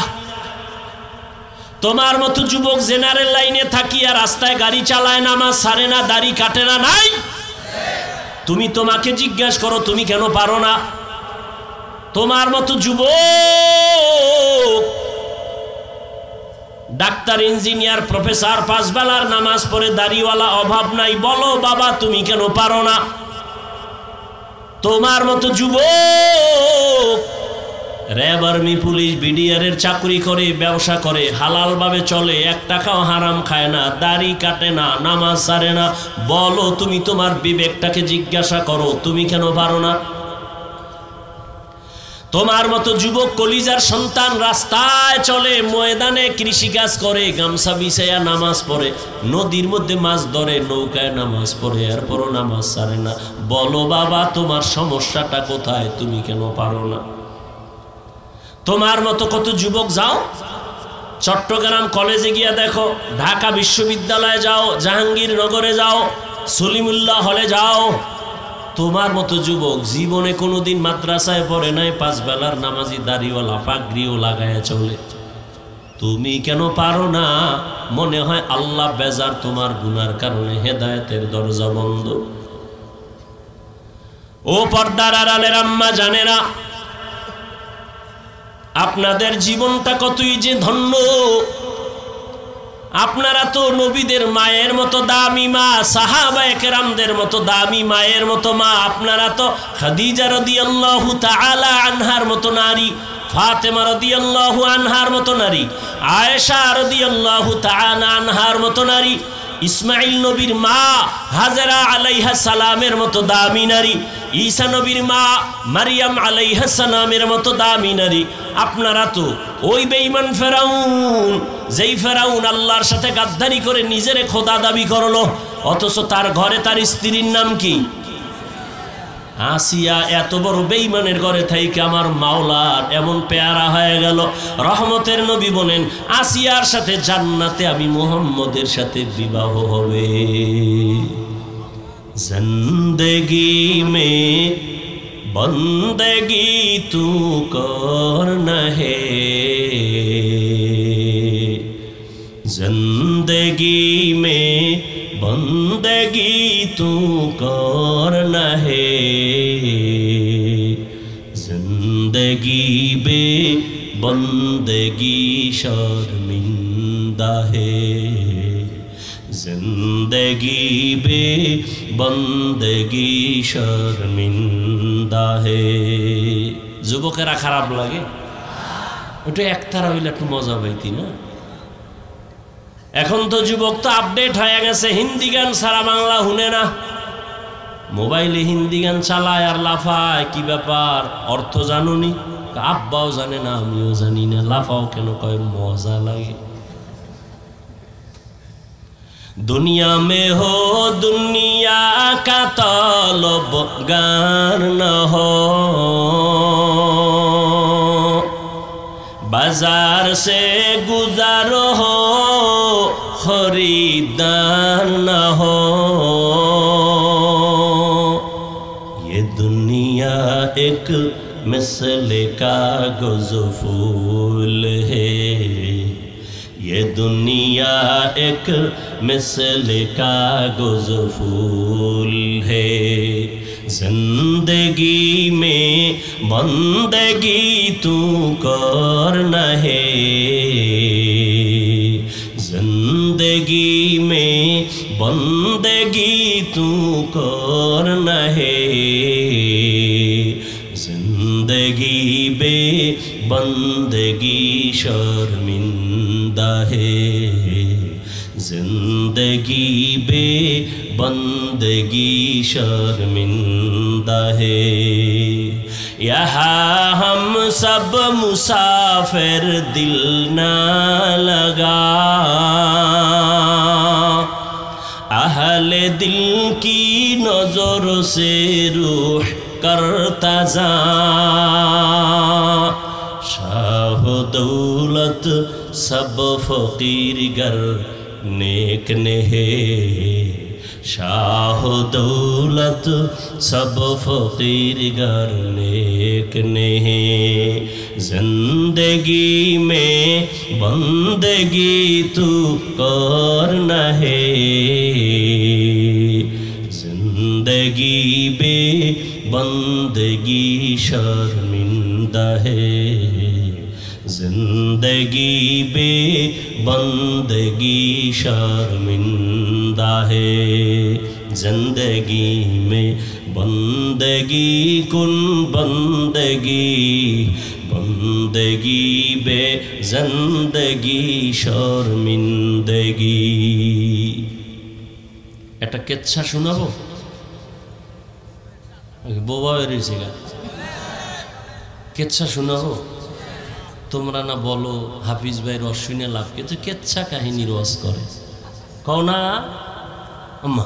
[SPEAKER 1] তোমার মতো যুবক জেনারেল লাইনে থাকিয়া রাস্তায় গাড়ি চালায়, নামাজ ছাড়ে না, দাড়ি কাটে না, নাই? তুমি তোমাকে জিজ্ঞাসা করো তুমি কেন পারো না? তোমার মতো যুবক ডাক্তার, ইঞ্জিনিয়ার, প্রফেসর, 5 বেলার নামাজ পড়ে দাড়িওয়ালা, অভাব নাই, বলো বাবা তুমি কেন পারো না? তোমার মতো যুবক র্যাব, আর্মি, পুলিশ, বিডিআর এর চাকরি করে, ব্যবসা করে, হালাল ভাবে চলে, 1 টাকাও হারাম খায় না, দাড়ি কাটে না, নামাজ ছাড়ে না, বলো তুমি তোমার বিবেকটাকে জিজ্ঞাসা করো তুমি কেন পারো না? তোমার মতো যুবক কলিজার সন্তান রাস্তায় চলে, ময়দানে কৃষিকাজ করে, গামছা বিছাইয়া নামাজ পড়ে, নদীর মধ্যে মাছ ধরে, নৌকায় নামাজ পড়ে, এরপরও নামাজ ছাড়ে না, বলো বাবা তোমার সমস্যাটা কোথায়? তুমি কেন পারো না? তোমার মতো কত যুবক যাও চট্টগ্রাম কলেজে গিয়া দেখো, ঢাকা বিশ্ববিদ্যালয়ে যাও, জাহাঙ্গীরনগরে যাও, সলিমুল্লাহ হলে যাও, তোমার মতো যুবক জীবনে কোনোদিন মাদ্রাসায় পড়ে নাই, 5 বেলার নামাজি, দাড়িওয়ালা, পাগড়িও লাগায়া চলে, তুমি কেন পারো না? মনে হয় আল্লাহ বেজার তোমার গুনার কারণে, হেদায়েতের দরজা বন্ধ। ও পর্দার আড়ালের আম্মা জানেরা, আপনাদের জীবনটা কতই যে ধন্য। আপনারা তো নবীদের মায়ের মতো দামি মা, সাহাবায়ে কেরামদের মতো দামি মায়ের মতো মা, আপনারা তো খাদিজা রাদিয়াল্লাহু তাআলা আনহার মতো নারী, ফাতেমা রাদিয়াল্লাহু আনহার মতো নারী, আয়েশা রাদিয়াল্লাহু তাআলা আনহার মতো নারী, ইসমাইল নবীর মা হাজেরা আলাইহা সালামের মতো দামি নারী, ঈসা নবীর মা মারিয়াম আলাইহা সালামের মতো দামি নারী। আপনারা তো ওই বেঈমান ফেরাউন, যেই ফেরাউন আল্লাহর সাথে গাদ্দারি করে নিজেরে খোদা দাবি করলো, অথচ তার ঘরে তার স্ত্রীর নাম কি? আসিয়া। এত বড় বেঈমানের ঘরে থেকে আমার মাওলার এমন পেয়ারা হয়ে গেল। রহমতের নবী বলেন, আসিয়ার সাথে জান্নাতে আমি মুহাম্মদের সাথে বিবাহ হবে। জিন্দেগি মে বন্দেগি তু করনা হে, जिंदगी में बंदगी तू करना है, जिंदगी बे बंदगी शर्मिंदा है, जिंदगी बे बंदगी शर्मिंदा है। যুবকেরা খারাপ লাগে? ওটা একতারা হইলে একটু মজা পাইতি না? এখন তো যুবক তো আপডেট হয়ে গেছে, হিন্দি গান সারা বাংলা শুনে না, মোবাইলে হিন্দি গান চালায় আর লাফায়। কি ব্যাপার, অর্থ জানুনি? আব্বাও জানে না, আমিও জানি না, লাফাও কেন? কয় মজা লাগে। दुनिया में हो दुनिया का तलबगार न हो, बाजार से गुजार हो खरीदार न हो, ये दुनिया एक मिसले कागज़ फूल है, ये दुनिया एक मिसले कागज़ फूल है, जिंदगी में बंदगी तू करना है, जिंदगी में बंदगी तू करना है, जिंदगी बे बंदगी शर्मिंदा है, जिंदगी बे बंदगी शर्मिंदा है। यहाँ हम सब मुसाफिर, दिल ना लगा, अहले दिल की नजर से रूह करता जा, शाह दौलत सब फकीर गर नेक ने है, शाह दौलत सब फकीर गर नेक ने है, जिंदगी में बंदगी तू करना है, जिंदगी शर्मिंदा है जिंदगी बे बंदगी शर्मिंदा है जिंदगी में बंदगी कुन बंदगी बंदगी बे जिंदगी शर्मिंदगी। একটা কেচ্ছা শোনাবো, বোবা বেরিয়েছে গা, কেচ্ছা শোনাবো। তোমরা না বলো হাফিজ ভাইয়ের অশ্বিনে লাভ, কিন্তু কেচ্ছা কাহিনীর ওয়াজ করে, কও না আম্মা,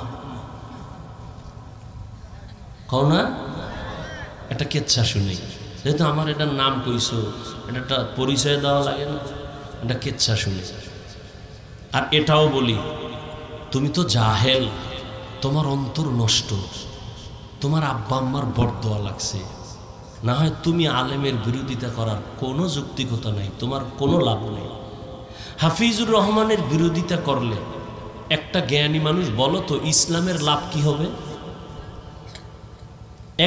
[SPEAKER 1] কও না? একটা কেচ্ছা শুনি, যেহেতু আমার এটার নাম কইছো, এটা একটা পরিচয় দেওয়া লাগে না, একটা কেচ্ছা শুনি। আর এটাও বলি, তুমি তো জাহেল, তোমার অন্তর নষ্ট, তোমার আব্বা আম্মার বরদোয়া লাগছে, না হয় তুমি আলেমের বিরোধিতা করার কোনো যৌক্তিকতা নাই, তোমার কোনো লাভ নেই। হাফিজুর রহমানের বিরোধিতা করলে একটা জ্ঞানী মানুষ বলো তো ইসলামের লাভ কি হবে?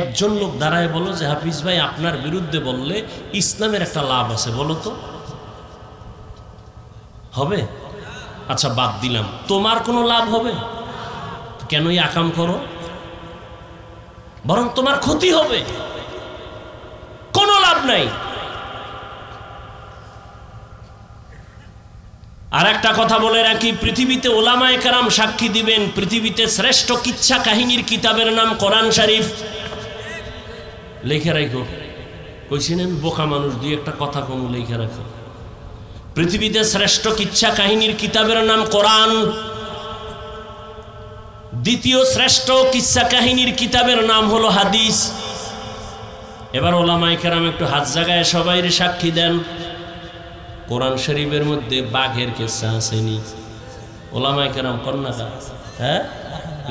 [SPEAKER 1] একজন লোক দাঁড়ায় বলো যে হাফিজ ভাই আপনার বিরুদ্ধে বললে ইসলামের একটা লাভ আছে, বলো তো হবে? আচ্ছা বাদ দিলাম, তোমার কোনো লাভ হবে? কেনই আকাম করো, বরং তোমার ক্ষতি হবে, কোনো লাভ নাই। আর একটা কথা বলে রাখি, পৃথিবীতে ওলামায়ে কেরাম সাক্ষী দিবেন, পৃথিবীতে শ্রেষ্ঠ কিচ্ছা কাহিনীর কিতাবের নাম কোরআন শরীফ। লেখে রাখো, কইছিলেন বোকা মানুষ, দুই একটা কথা কম লেখে রাখো। পৃথিবীতে শ্রেষ্ঠ কিচ্ছা কাহিনীর কিতাবের নাম কোরআন, দ্বিতীয় শ্রেষ্ঠ কিচ্ছা কাহিনীর কিতাবের নাম হলো হাদিস। এবার ওলামায়ে কেরাম একটু হাত জাগায় সবাই সাক্ষী দেন, কোরআন শরীফের মধ্যে বাঘের কিচ্ছা আসেনি? ওলামায়ে কেরাম কন্যা, হ্যাঁ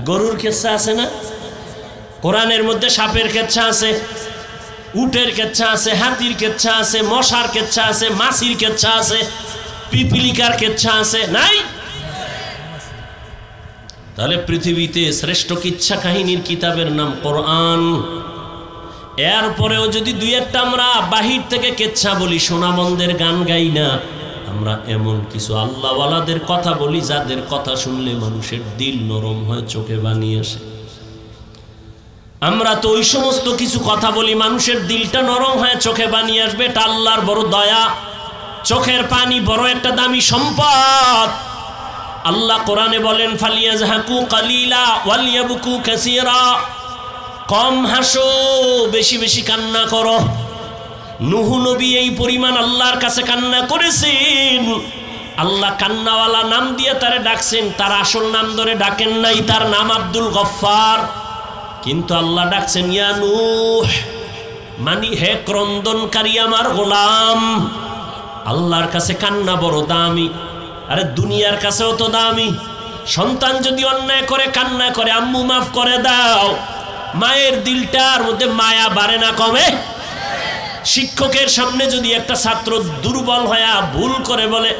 [SPEAKER 1] গরুর কিচ্ছা আছে না? কোরআনের মধ্যে সাপের কিচ্ছা আছে, উটের কিচ্ছা আছে, হাতির কিচ্ছা আছে, মশার কিচ্ছা আছে, মাছির কিচ্ছা আছে, পিপিলিকার কিচ্ছা আছে, নাই? তাহলে পৃথিবীতে শ্রেষ্ঠ কিচ্ছা কাহিনীর কিতাবের নাম কোরআন। এরপরেও যদি দুই একটা আমরা বাহির থেকে কিচ্ছা বলি, সোনামন্দের গান গাই না, আমরা এমন কিছু আল্লাহওয়ালাদের কথা বলি যাদের কথা শুনলে মানুষের দিল নরম হয়, চোখে বানি আসে। আমরা তো ওই সমস্ত কিছু কথা বলি মানুষের দিলটা নরম হয়, চোখে বানি আসবে, এটা আল্লাহর বড় দয়া। চোখের পানি বড় একটা দামি সম্পদ। আল্লাহ কোরআনে বলেন ফালিয়াজহাকু কালিলা ওয়ালিয়াবকু কাসীরা, কম হাসো, বেশি বেশি কান্না করো। নূহ নবী এই পরিমাণ আল্লাহর কাছে কান্না করেছেন, আল্লাহ কান্নাওয়ালা নাম দিয়ে তারে ডাকছেন, তার আসল নাম ধরে ডাকেন নাই, তার নাম আব্দুল গফফার, কিন্তু আল্লাহ ডাকছেন ইয়া নূহ, মানি হে ক্রন্দনকারী আমার গোলাম। আল্লাহর কাছে কান্না বড় দামি, আরে দুনিয়ার কাছেও তো দামি। সন্তান যদি অন্যায় করে কান্না করে, আম্মু মাফ করে দাও, মায়ের দিলটার মধ্যে মায়া বাড়ে না কমে? শিক্ষকের সামনে যদি একটা ছাত্র দুর্বল হয়ে ভুল করে বলে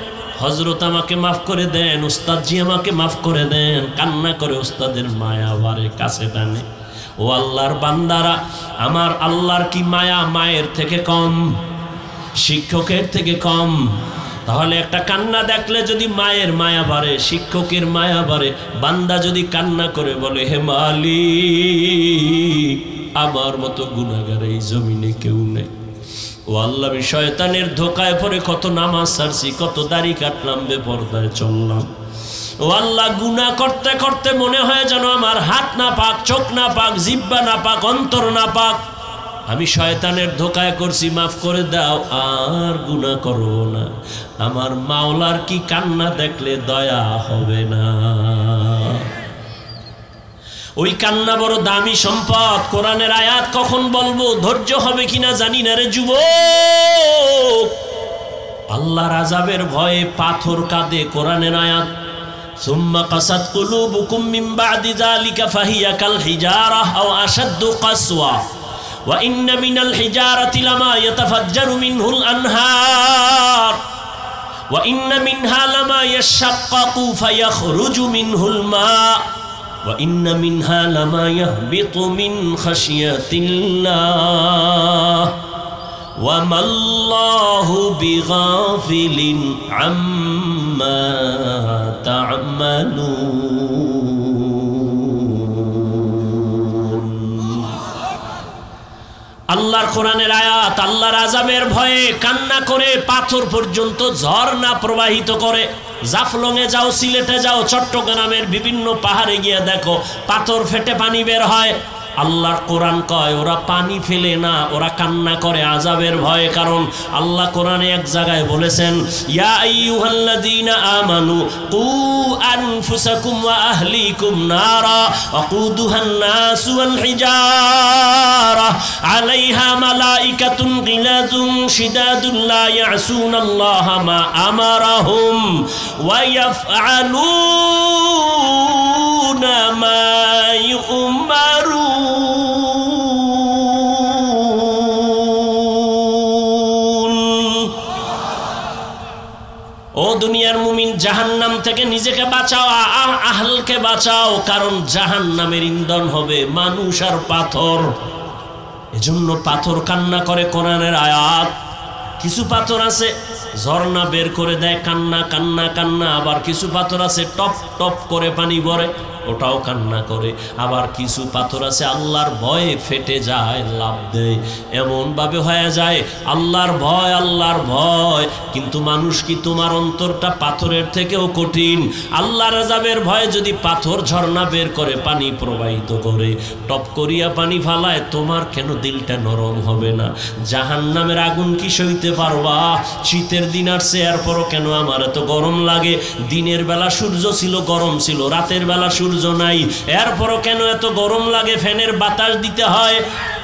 [SPEAKER 1] হযরত আমাকে মাফ করে দেন, উস্তাদজি আমাকে মাফ করে দেন, কান্না করে উস্তাদের মায়া বাড়ে, কাছে টানে। ও আল্লাহর বান্দারা, আমার আল্লাহর কি মায়া মায়ের থেকে কম, শিক্ষকের থেকে কম? তাহলে একটা কান্না দেখলে যদি মায়ের মায়া বাড়ে, শিক্ষকের মায়া বাড়ে, বান্দা যদি কান্না করে বলে হে মালিক, আমার মতো গুনাহগার এই জমিনে কেউ নেই। ও আল্লাহ, আমি শয়তানের ধোকায় পড়ে কত নামাজ ছাড়ছি, কত দাড়ি কাটলাম, বেপরদায় চললাম। ও আল্লাহ, গুনাহ করতে করতে মনে হয় যেন আমার হাত না পাক, চোখ না পাক, জিহ্বা না পাক, অন্তর না পাক, আমি শয়তানের ধোকায় করছি, মাফ করে দাও, আর গুনাহ করব না। আমার মাওলার কি কান্না দেখলে দয়া হবে না? ওই কান্না বড় দামি সম্পদ। কোরআনের আয়াত কখন বলবো, ধৈর্য হবে কিনা জানি না রে যুবক। আল্লাহর আযাবের ভয়ে পাথর কাঁদে, কোরআনের আয়াত সুম্মা কাসাত কুলুবুকুম মিন বাদি যালিকা ফাহিয়া কাল হিজারা আও আশাদ্দু কাসওয়া ওয়া ইন্না মিনাল হিজারাতি লামা ইয়াতাফাজ্জারু মিনহুল আনহার ওয়া ইন্না মিনহা লামা ইয়াশাক্কাকু ফায়াখরুজু মিনহুল মা وإن منها لما يهبط من خشية الله وما الله بغافل عما تعملون আল্লাহর কোরআনের আয়াত আল্লাহর আযাবের ভয়ে কান্না করে পাথর পর্যন্ত ঝর্ণা প্রবাহিত করে। জাফলংয়ে যাও, সিলেটে যাও, চট্টগ্রামের বিভিন্ন পাহাড়ে গিয়ে দেখো পাথর ফেটে পানি বের হয়। আল্লাহর কোরআন কয় ওরা পানি ফেলে না, ওরা কান্না করে আযাবের ভয়ে। কারণ আল্লাহ কোরআনে এক জায়গায় বলেছেন, ইয়া আইয়ুহাল্লাযীনা আমানু কু আনফুসাকুম ওয়া আহলিকুম নারা ওয়াকুদুহান নাসু ওয়াল হিজারা আলাইহা মালাইকাতুন গিলাযুন শিদাদুন লা ইয়াসুনাল্লাহা মা আমারাহুম ওয়া ইয়াফআলুনা মা ইউমারুন। ও দুনিয়ার মুমিন, জাহান্নাম থেকে নিজেকে বাঁচাও, আহলকে বাঁচাও, কারণ জাহান্নামের ইন্ধন হবে মানুষ আর পাথর। এজন্য পাথর কান্না করে। কোরআনের আয়াত, কিছু পাথর আছে ঝর্ণা বের করে দেয়, কান্না কান্না কান্না। আবার কিছু পাথর আছে টপ টপ করে পানি ভরে, ওটাও কান্না করে। আবার কিছু পাথর আছে আল্লাহর ভয়ে ফেটে যায়, লাভ দেয়। এমন ভাবে হয়ে যায় আল্লাহর ভয়, আল্লাহর ভয়। কিন্তু মানুষ কি, তোমার অন্তরটা পাথরের থেকেও কঠিন। আল্লাহর আযাবের ভয়ে যদি পাথর ঝর্ণা বের করে, পানি প্রবাহিত করে, টপ করিয়া পানি ফালায়, তোমার কেন দিলটা নরম হবে না? জাহান্নামের আগুন কি সইতে পারবা? শীতের দিন আসছে, এরপরও কেন আমার এত গরম লাগে? দিনের বেলা সূর্য ছিল, গরম ছিল, রাতের বেলা সূর্য নাই, এরপরও কেন এত গরম লাগে? ফ্যানের বাতাস দিতে হয়।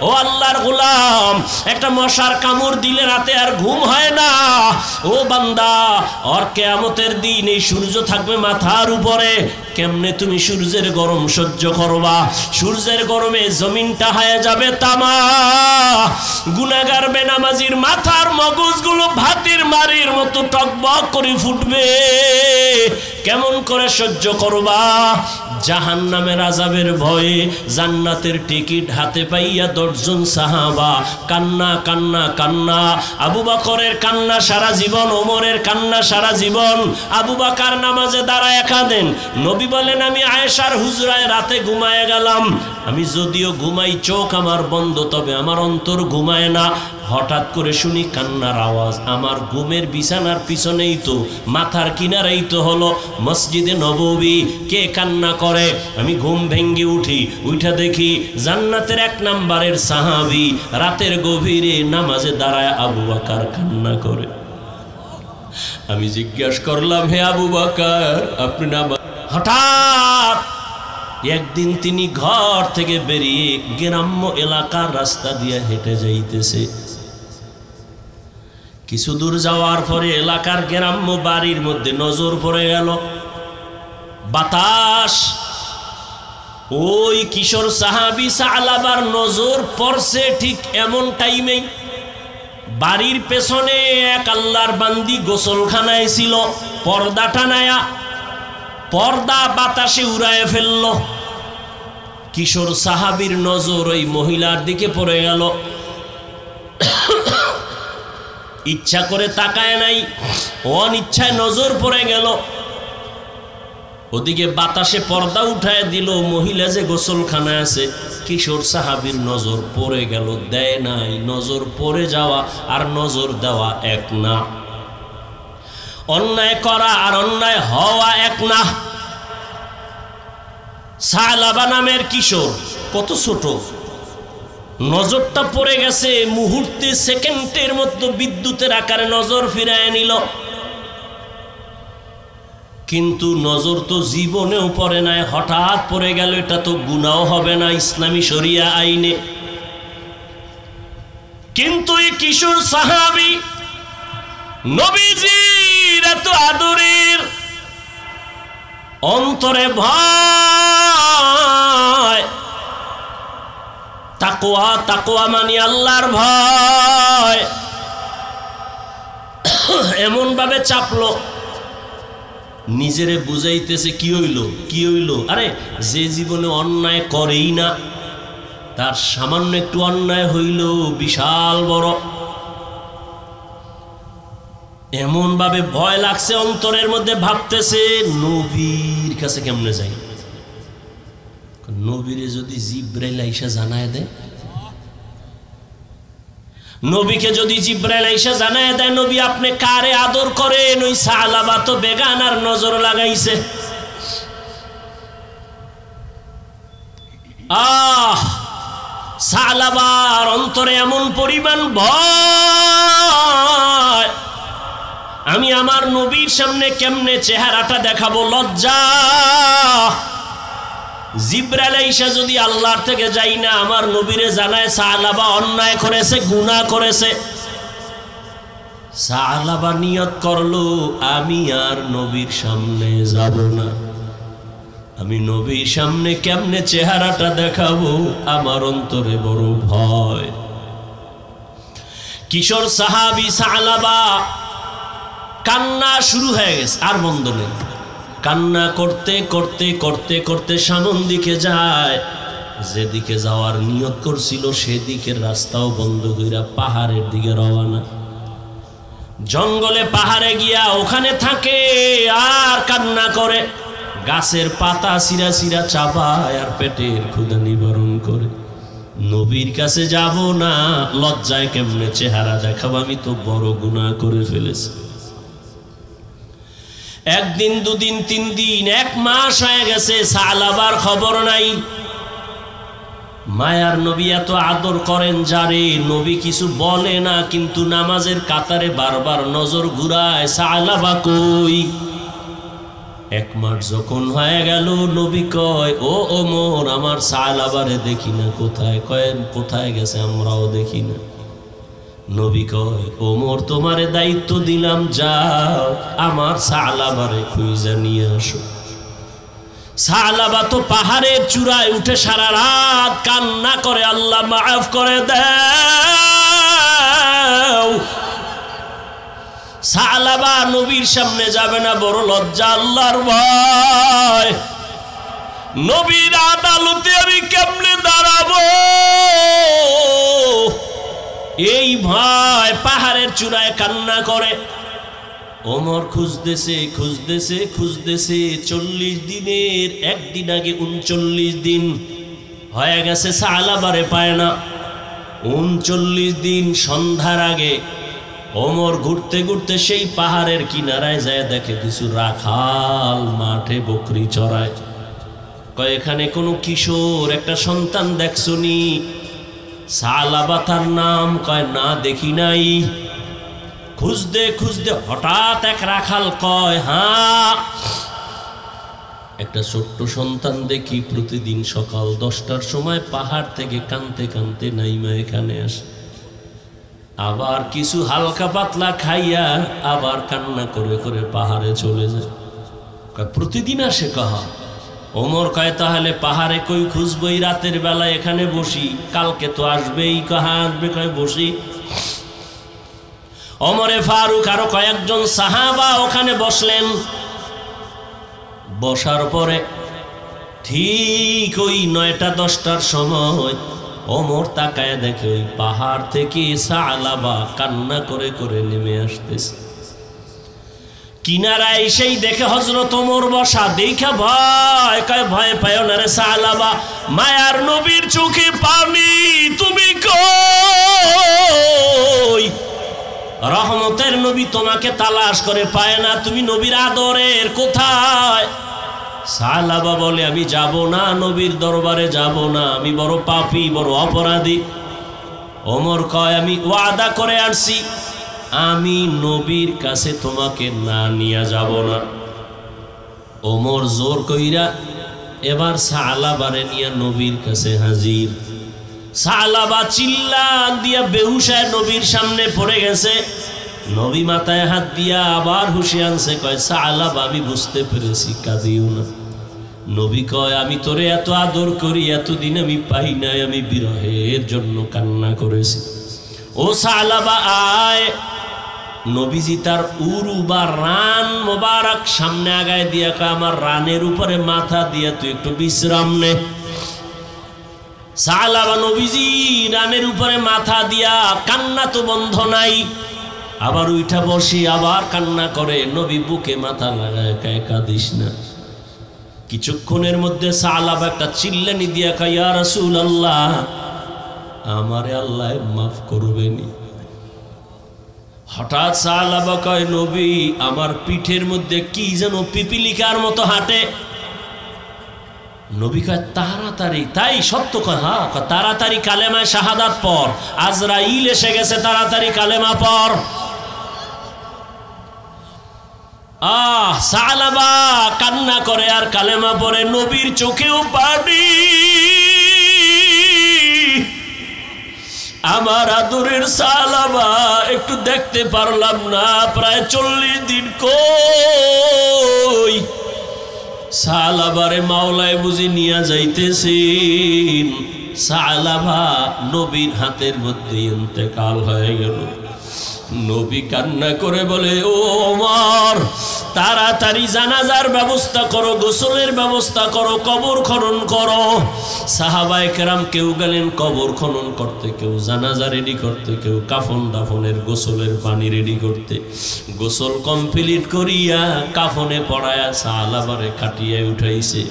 [SPEAKER 1] ও আল্লাহর গোলাম, একটা মশার কামড় দিলে রাতে আর ঘুম হয় না। ও বান্দা, আর কিয়ামতের দিন এই সূর্য থাকবে মাথার উপরে, কেমনে তুমি সূর্যের গরম সহ্য করবা? সূর্যের গরমে জমিনটা হয়ে যাবে তামা। গুনাহগার বেনামাজির মাথার মগজগুলো ভাতের মারির মতো টকবক করে ফুটবে, কেমন করে সহ্য করবা? জাহান্নামের আযাবের ভয়ে জান্নাতের টিকিট হাতে পাইয়া 10 জন সাহাবা কান্না কান্না কান্না। আবু বকরের কান্না সারা জীবন, ওমরের কান্না সারা জীবন। আবু বকর নামাজে দাঁড়ায় কাঁদেন। নবী বলেন, আমি আয়েশার হুজরায় রাতে ঘুমায় গেলাম। আমি যদিও ঘুমাই, চোখ আমার বন্ধ, তবে আমার অন্তর ঘুমায় না। হঠাৎ করে শুনি কান্নার আওয়াজ। আমার ঘুমের বিছানার পিছনেই তো, মাথার কিনারেই তো হলো মসজিদে নববী। কে কান্না করে? আমি ঘুম ভেঙ্গে উঠি, উঠা দেখি জান্নাতের 1 নম্বরের সাহাবী রাতের গভীরে নামাজে দাঁড়ায় আবু বকর কান্না করে। আমি জিজ্ঞাসা করলাম, হে আবু বকর, আপনি নামাজ? হঠাৎ একদিন তিনি ঘর থেকে বেরিয়ে গ্রাম্য এলাকার রাস্তা দিয়ে হেঁটে যাইতেছে। কিছু দূর যাওয়ার পরে এলাকার গ্রাম্য বাড়ির মধ্যে নজর পড়ে গেল। বাতাস, ওই কিশোর সাহাবী সালাবার নজর পড়ছে ঠিক এমন টাইমেই বাড়ির পেছনে এক আল্লাহর বান্দি গোসলখানায় ছিল। পর্দা টানায়া, পর্দা বাতাসে উড়ায় ফেলল। কিশোর সাহাবীর নজর ওই মহিলার দিকে পড়ে গেল। ইচ্ছা করে তাকায় নাই, অনিচ্ছায় নজর পড়ে গেল। ওদিকে বাতাসে পর্দা উঠায় দিল, মহিলা যে গোসলখানায় আছে। কিশোর সাহাবীর নজর পড়ে গেল, দেয় নাই। নজর পড়ে যাওয়া আর নজর দেওয়া এক না। অন্যায় করা আর অন্যায় হওয়া এক না। সালাবা নামের কিশোর, কত ছোট, নজরটা পড়ে গেছে। মুহূর্তে, সেকেন্ডের মতো বিদ্যুতের আকারে নজর ফিরায় নিল। কিন্তু নজর তো জীবনেও পড়ে নাই, হঠাৎ পড়ে গেল। এটা তো গুনাহ হবে না ইসলামী শরিয়া আইনে। কিন্তু এই কিশোর সাহাবী নবীজির এত আদরের, অন্তরে ভয়, তাকওয়া, তাকওয়া মানে আল্লাহর ভয়, এমন ভাবে চাপলো নিজেরে বুঝাইতেছে কি হইল কি হইল, আরে যে জীবনে অন্যায় করেই না তার সামান্য একটু অন্যায় হইল বিশাল বড়। এমন ভাবে ভয় লাগছে অন্তরের মধ্যে, ভাবতেছে নবীর কাছে কেমনে যাই। নবীরে যদি জিব্রাইল আইসা জানায় দেয়, নবীকে যদি জিব্রাইল আইসা জানায় দেয় নবী আপনি কারে আদর করেন, ওই সালাবা তো বেগানার নজর লাগাইছে। সালাবার অন্তরে এমন পরিমাণ ভয়, আমি আমার নবীর সামনে কেমনে চেহারাটা দেখাবো, লজ্জা। জিব্রাইল আইসা যদি আল্লাহর থেকে যাই না আমার নবীরে জানায় সালাবা অন্যায় করেছে, গুনাহ করেছে, সালাবা নিয়ত করলো আমি আর নবীর সামনে যাব না, আমি নবীর সামনে কেমনে চেহারাটা দেখাবো, আমার অন্তরে বড় ভয়। কিশোর সাহাবী সালাবা কান্না শুরু হয়ে গেছে, আর বন্ধ নেই। কান্না করতে করতে করতে করতে সামন দিকে যায়, যেদিকে যাওয়ার নিয়ত করছিল সেদিকের রাস্তাও বন্ধ কইরা পাহাড়ের দিকে রওনা। জঙ্গলে পাহাড়ে গিয়া ওখানে থাকে আর কান্না করে, গাছের পাতা চিরা চিরা চাবায় আর পেটের ক্ষুধা নিবারণ করে। নবীর কাছে যাব না, লজ্জায় কেমনে চেহারা দেখাবো, আমি তো বড় গুনাহ করে ফেলেছি। একদিন দুদিন তিন দিন এক মাস হয়ে গেছে, সালাবার খবর নাই। মায়ার নবী এত আদর করেন যারে, নবী কিছু বলে না, কিন্তু নামাজের কাতারে বারবার নজর ঘুরায় সালাবা কই। এক মাস যখন হয়ে গেল নবী কয় ও ওমর আমার সালাবারে দেখি না কোথায়, কয় কোথায় গেছে আমরাও দেখি না। নবী কয় ওমর তোমারে দায়িত্ব দিলাম, যাও আমার সালাবারে খুঁজে নিয়ে আসো। সালাবা তো পাহাড়ের চূড়ায় উঠে সারা রাত কান্না করে, আল্লাহ মাফ করে দাও। সালাবা নবীর সামনে যাবে না, বড় লজ্জা, আল্লাহর ভয়। নবীর আদালতে আমি কেমনে দাঁড়াবো, এই ভয় পাহাড়ের চূড়ায় কান্না করে। ওমর খুঁজতেছে খুঁজতেছে খুঁজতেছে, 40 দিনের একদিন আগে 39 দিন হয়ে গেছে, সালাবারে পায় না। 39 দিন সন্ধ্যার আগে ওমর ঘুরতে ঘুরতে সেই পাহাড়ের কিনারায় যায়, দেখে কিছু রাখাল মাঠে বকরি চড়ায়। কয় এখানে কোনো কিশোর একটা সন্তান দেখছনি? সালাবা তার নাম, কয় না দেখি নাই। খুঁজতে খুঁজতে হঠাৎ এক রাখাল কয় হ্যাঁ একটা ছোট্ট সন্তান দেখি প্রতিদিন সকাল 10টার সময় পাহাড় থেকে কানতে কানতে নাইমা এখানে আসে, আবার কিছু হালকা পাতলা খাইয়া আবার কান্না করে করে পাহাড়ে চলে যায়। কয় প্রতিদিন আসে? কহা। ওমর কয় তাহলে পাহাড়ে কই খুঁজবই, রাতের বেলা এখানে বসি, কালকে তো আসবেই। কাহা আসবে? কয় বসি। ওমরে ফারুক আরো কয়েকজন সাহাবা ওখানে বসলেন। বসার পরে ঠিক ওই 9টা 10টার সময় ওমর তাকায় দেখে ওই পাহাড় থেকে সালাবা কান্না করে করে নেমে আসতেছে। কিনারায় সেই দেখে হযরত ওমর বসা, দেখে ভয়, কয় ভয় পায় না রে সালাবা, মায়ার নবীর চোখে পানি, তুমি কই? রহমতের নবী তোমাকে তালাশ করে পায় না, তুমি নবীর আদরের কোথায়? সালাবা বলে আমি যাব না, নবীর দরবারে যাব না, আমি বড় পাপী, বড় অপরাধী। ওমর কয় আমি ওয়াদা করে আসছি, আমি নবীর কাছে তোমাকে না নিয়ে যাব না। ওমর জোর কইরা এবার সালাবারে নিয়ে নবীর কাছে হাজির। সালাবা চিল্লা দিয়া বেহুশায় নবীর সামনে পড়ে গেছে। নবী মাথায় হাত দিয়া আবার হুশে আনছে, কয় সালাবা আমি বুঝতে পেরেছি, কাঁদিও না। নবী কয় আমি তোরে এত আদর করি, এতদিন আমি পাই নাই, আমি বিরহের জন্য কান্না করেছি। ও সালাবা আয়, নবীজি তার উরু বা রান মোবারক সামনে আগায় দিয়া কয় আমার রানের উপরে মাথা দিয়া তুই একটু বিশ্রাম নে। সালাবা নবীজি রানের উপরে মাথা দিয়া, কান্না তো বন্ধ নাই, আবার উঠা বসি আবার কান্না করে। নবী বুকে মাথা লাগায় কয় কাঁদিস না। কিছুক্ষণের মধ্যে সালাবা একটা চিল্লানি দিয়া কয় ইয়া রাসূলুল্লাহ আমারে আল্লাহ মাফ করবেনি। হঠাৎ সালাবা কয় নবী আমার পিঠের মধ্যে কি যেন পিপিলিকার মতো হাঁটে। নবী কয় তাড়াতাড়ি, তাই সত্য কয় হ্যাঁ, তাড়াতাড়ি কালেমায় শাহাদাত পড়, আজরাইল এসে গেছে, তাড়াতাড়ি কালেমা পড়। সালাবা কান্না করে আর কালেমা পড়ে। নবীর চোখেও পানি। আমার আদরের সালাবা একটু দেখতে পারলাম না, প্রায় 40 দিন কই। সালাবারে মাওলায় বুঝি নিয়ে যাইতেছেন। সালাবা নবীর হাতের মধ্যে ইন্তেকাল হয়ে গেল। নবী কান্না করে বলে ও ওমর তাড়াতাড়ি জানাজার ব্যবস্থা করো, গোসলের ব্যবস্থা করো, কবর খনন করো। সাহাবায়ে কেরাম কেউ গেলেন কবর খনন করতে, কেউ জানাজা রেডি করতে, কেউ কাফন দাফনের গোসলের পানি রেডি করতে। গোসল কমপ্লিট করিয়া কাফনে পড়ায়া সাহাবারে খাটিয়ে উঠাইছে।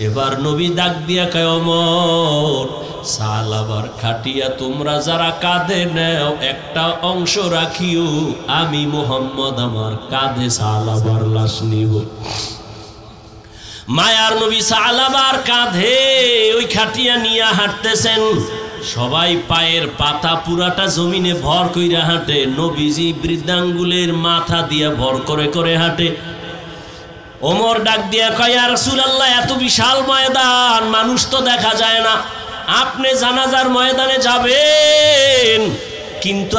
[SPEAKER 1] এবার নবী ডাক দিয়া কয় ওমর সালাবার খাটিয়া তোমরা যারা কাঁধে নেও একটা অংশ রাখিও, আমি মুহাম্মদ আমার কাঁধে সালাবার লাশ নিব। মায়ার নবী সালাবার কাঁধে ওই খাটিয়া নিয়ে হাঁটতেছেন। সবাই পায়ের পাতা পুরাটা জমিনে ভর কইরা হাঁটে, নবীজি বৃদ্ধাঙ্গুলের মাথা দিয়া ভর করে করে হাঁটে। ওমর ডাক দিয়া কয় ইয়া রাসূলুল্লাহ এত বিশাল ময়দান মানুষ তো দেখা যায় না, আপনি জানাজার ময়দানে যাবেন কিন্তু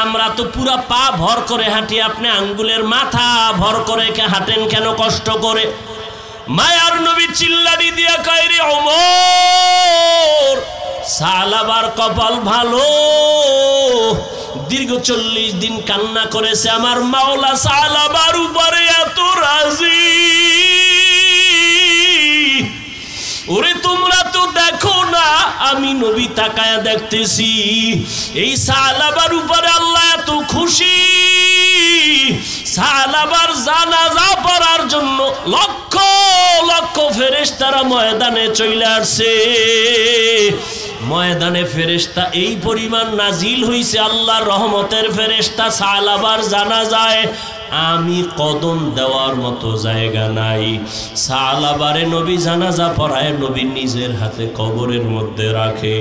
[SPEAKER 1] আমরা তো পুরা পা ভর করে হাঁটি, আপনি আঙ্গুলের মাথা ভর করে হাঁটেন কেন কষ্ট করে? মায়ার নবী চিল্লানি দিয়া কয় রে ওমর সালাবার কপাল ভালো, দীর্ঘ 40 দিন কান্না করেছে, আমার মাওলা সালাবার উপরে এত রাজি। ওরে তোমরা তো দেখো না, আমি নবী তাকায়া দেখতেছি এই সালাবার উপরে আল্লাহ এত খুশি। সালাবার জানাজা পড়ার জন্য লক্ষ লক্ষ ফেরেশতারা ময়দানে চলে আসছে। ময়দানে ফেরেশতা এই পরিমাণ নাজিল হইছে, আল্লাহর রহমতের ফেরেশতা সালাবার জানাজায় আমি কদম দেওয়ার মতো জায়গা নাই। সালাবারে নবী জানাজা পড়ায়, নবী নিজের হাতে কবরের মধ্যে রাখে।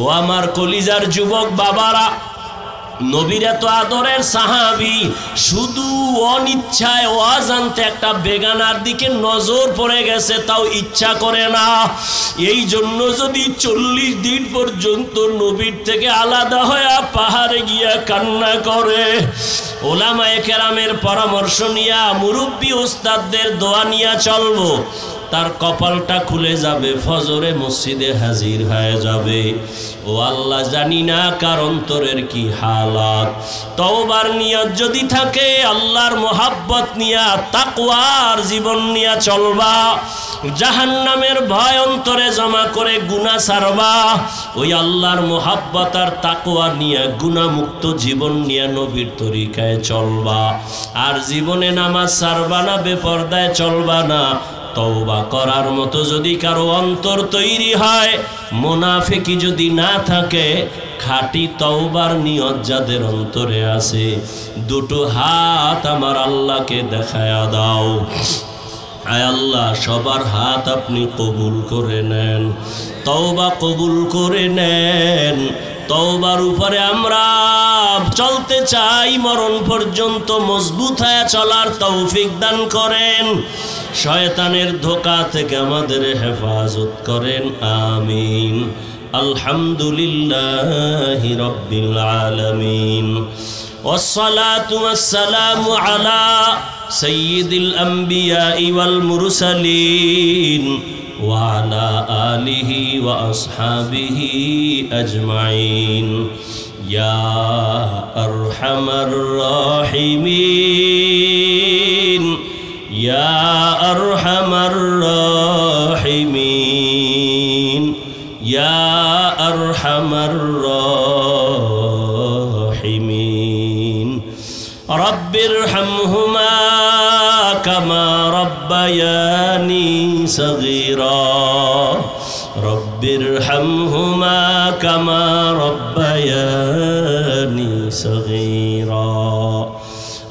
[SPEAKER 1] ও আমার কলিজার যুবক বাবারা, নবীর এত আদরের সাহাবী শুধু অনিচ্ছায় অজান্তে একটা বেগানার দিকে নজর পড়ে গেছে, তাও ইচ্ছা করে না। এই জন্য যদি 40 দিন পর্যন্ত নবীর থেকে আলাদা হয়ে পাহাড়ে গিয়া কান্না করে, ওলামায়ে কেরামের পরামর্শ নিয়া মুরব্বী ওস্তাদদের দোয়া নিয়া চলবো, তার কপালটা খুলে যাবে, ফজরে মসজিদে হাজির হয়ে যাবে। ও আল্লাহ জানি না কার অন্তরের কি হালাত। তওবার নিয়ত যদি থাকে আল্লাহর মোহাব্বত নিয়া তাকওয়ার জীবন নিয়া চলবা, জাহান্নামের ভয় অন্তরে জমা করে গুনাহ ছাড়বা, ওই আল্লাহর মোহাব্বত আর তাকওয়া নিয়া গুনাহমুক্ত জীবন নিয়া নবীর তরিকায় চলবা। আর জীবনে নামাজ ছাড়বা না, বেপরদায় চলবা না। তওবা করার মতো যদি কারো অন্তর তৈরি হয়, মুনাফিকি যদি না থাকে, খাঁটি তওবার নিয়ত যাদের অন্তরে আছে, দুটো হাত আমার আল্লাহকে দেখায়া দাও। আয় আল্লাহ সবার হাত আপনি কবুল করে নেন, তওবা কবুল করে নেন। তওবার উপরে আমরা চলতে চাই, মরণ পর্যন্ত মজবুত হয়ে চলার তৌফিক দান করেন। শয়তানের ধোঁকা থেকে আমাদের হেফাজত করেন, আমিন। আলহামদুলিল্লাহি রাব্বিল আলামিন, والصلاة والسلام على سيد الأنبياء والمرسلين وعلى آله وأصحابه أجمعين ইয়া আরহামার রাহিমিন ইয়া আরহামার রাহিমিন ইয়া আরহামার রাহিমিন রব্বিরহামহুমা কামা রব্বায়ানি সগীরা রব্বিরহামহুমা কামা রব্বায়ানি সগীরা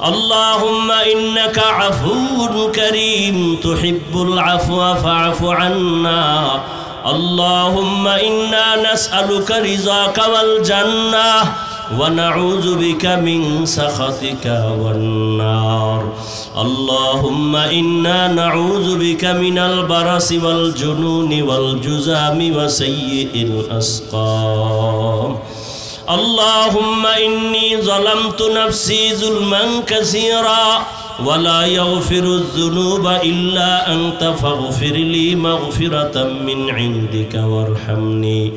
[SPEAKER 1] اللهم إنك عفو كريم تحب العفو فاعف عنا اللهم إنا نسألك رضاك والجنة ونعوذ بك من سخطك والنار اللهم إنا نعوذ بك من البرص والجنون والجذام وسيء الأسقام اللهم إني ظلمت نفسي ظلما كثيرا ولا يغفر الذنوب إلا أنت فاغفر لي مغفرة من عندك وارحمني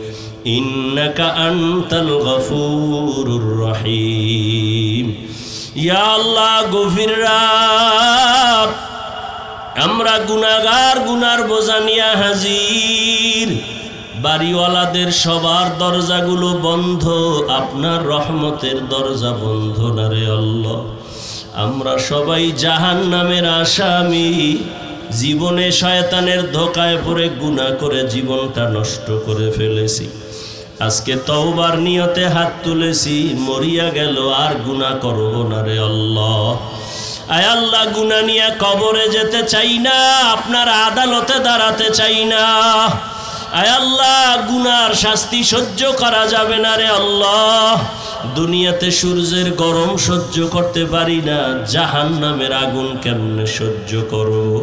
[SPEAKER 1] إنك أنت الغفور الرحيم يا الله غفر رب আমরা গুনাহগার গুনার বোঝা নিয়ে হাজির বাড়িওয়ালাদের সবার দরজাগুলো বন্ধ আপনার রহমতের দরজা বন্ধ না রে আল্লাহ আমরা সবাই জাহান্নামের আসামি জীবনে শয়তানের ধোঁকায় পড়ে গুনাহ করে জীবনটা নষ্ট করে ফেলেছি আজকে তওবার নিয়তে হাত তুলেছি মরিয়া গেল আর গুনাহ করব না রে আল্লাহ আয় আল্লাহ গুনাহ নিয়ে কবরে যেতে চাই না আপনার আদালতে দাঁড়াতে চাই না আয় আল্লাহ গুনার শাস্তি সহ্য করা যাবে না রে আল্লাহ দুনিয়াতে সূর্যের গরম সহ্য করতে পারি না জাহান্নামের আগুন কেমনে সহ্য করব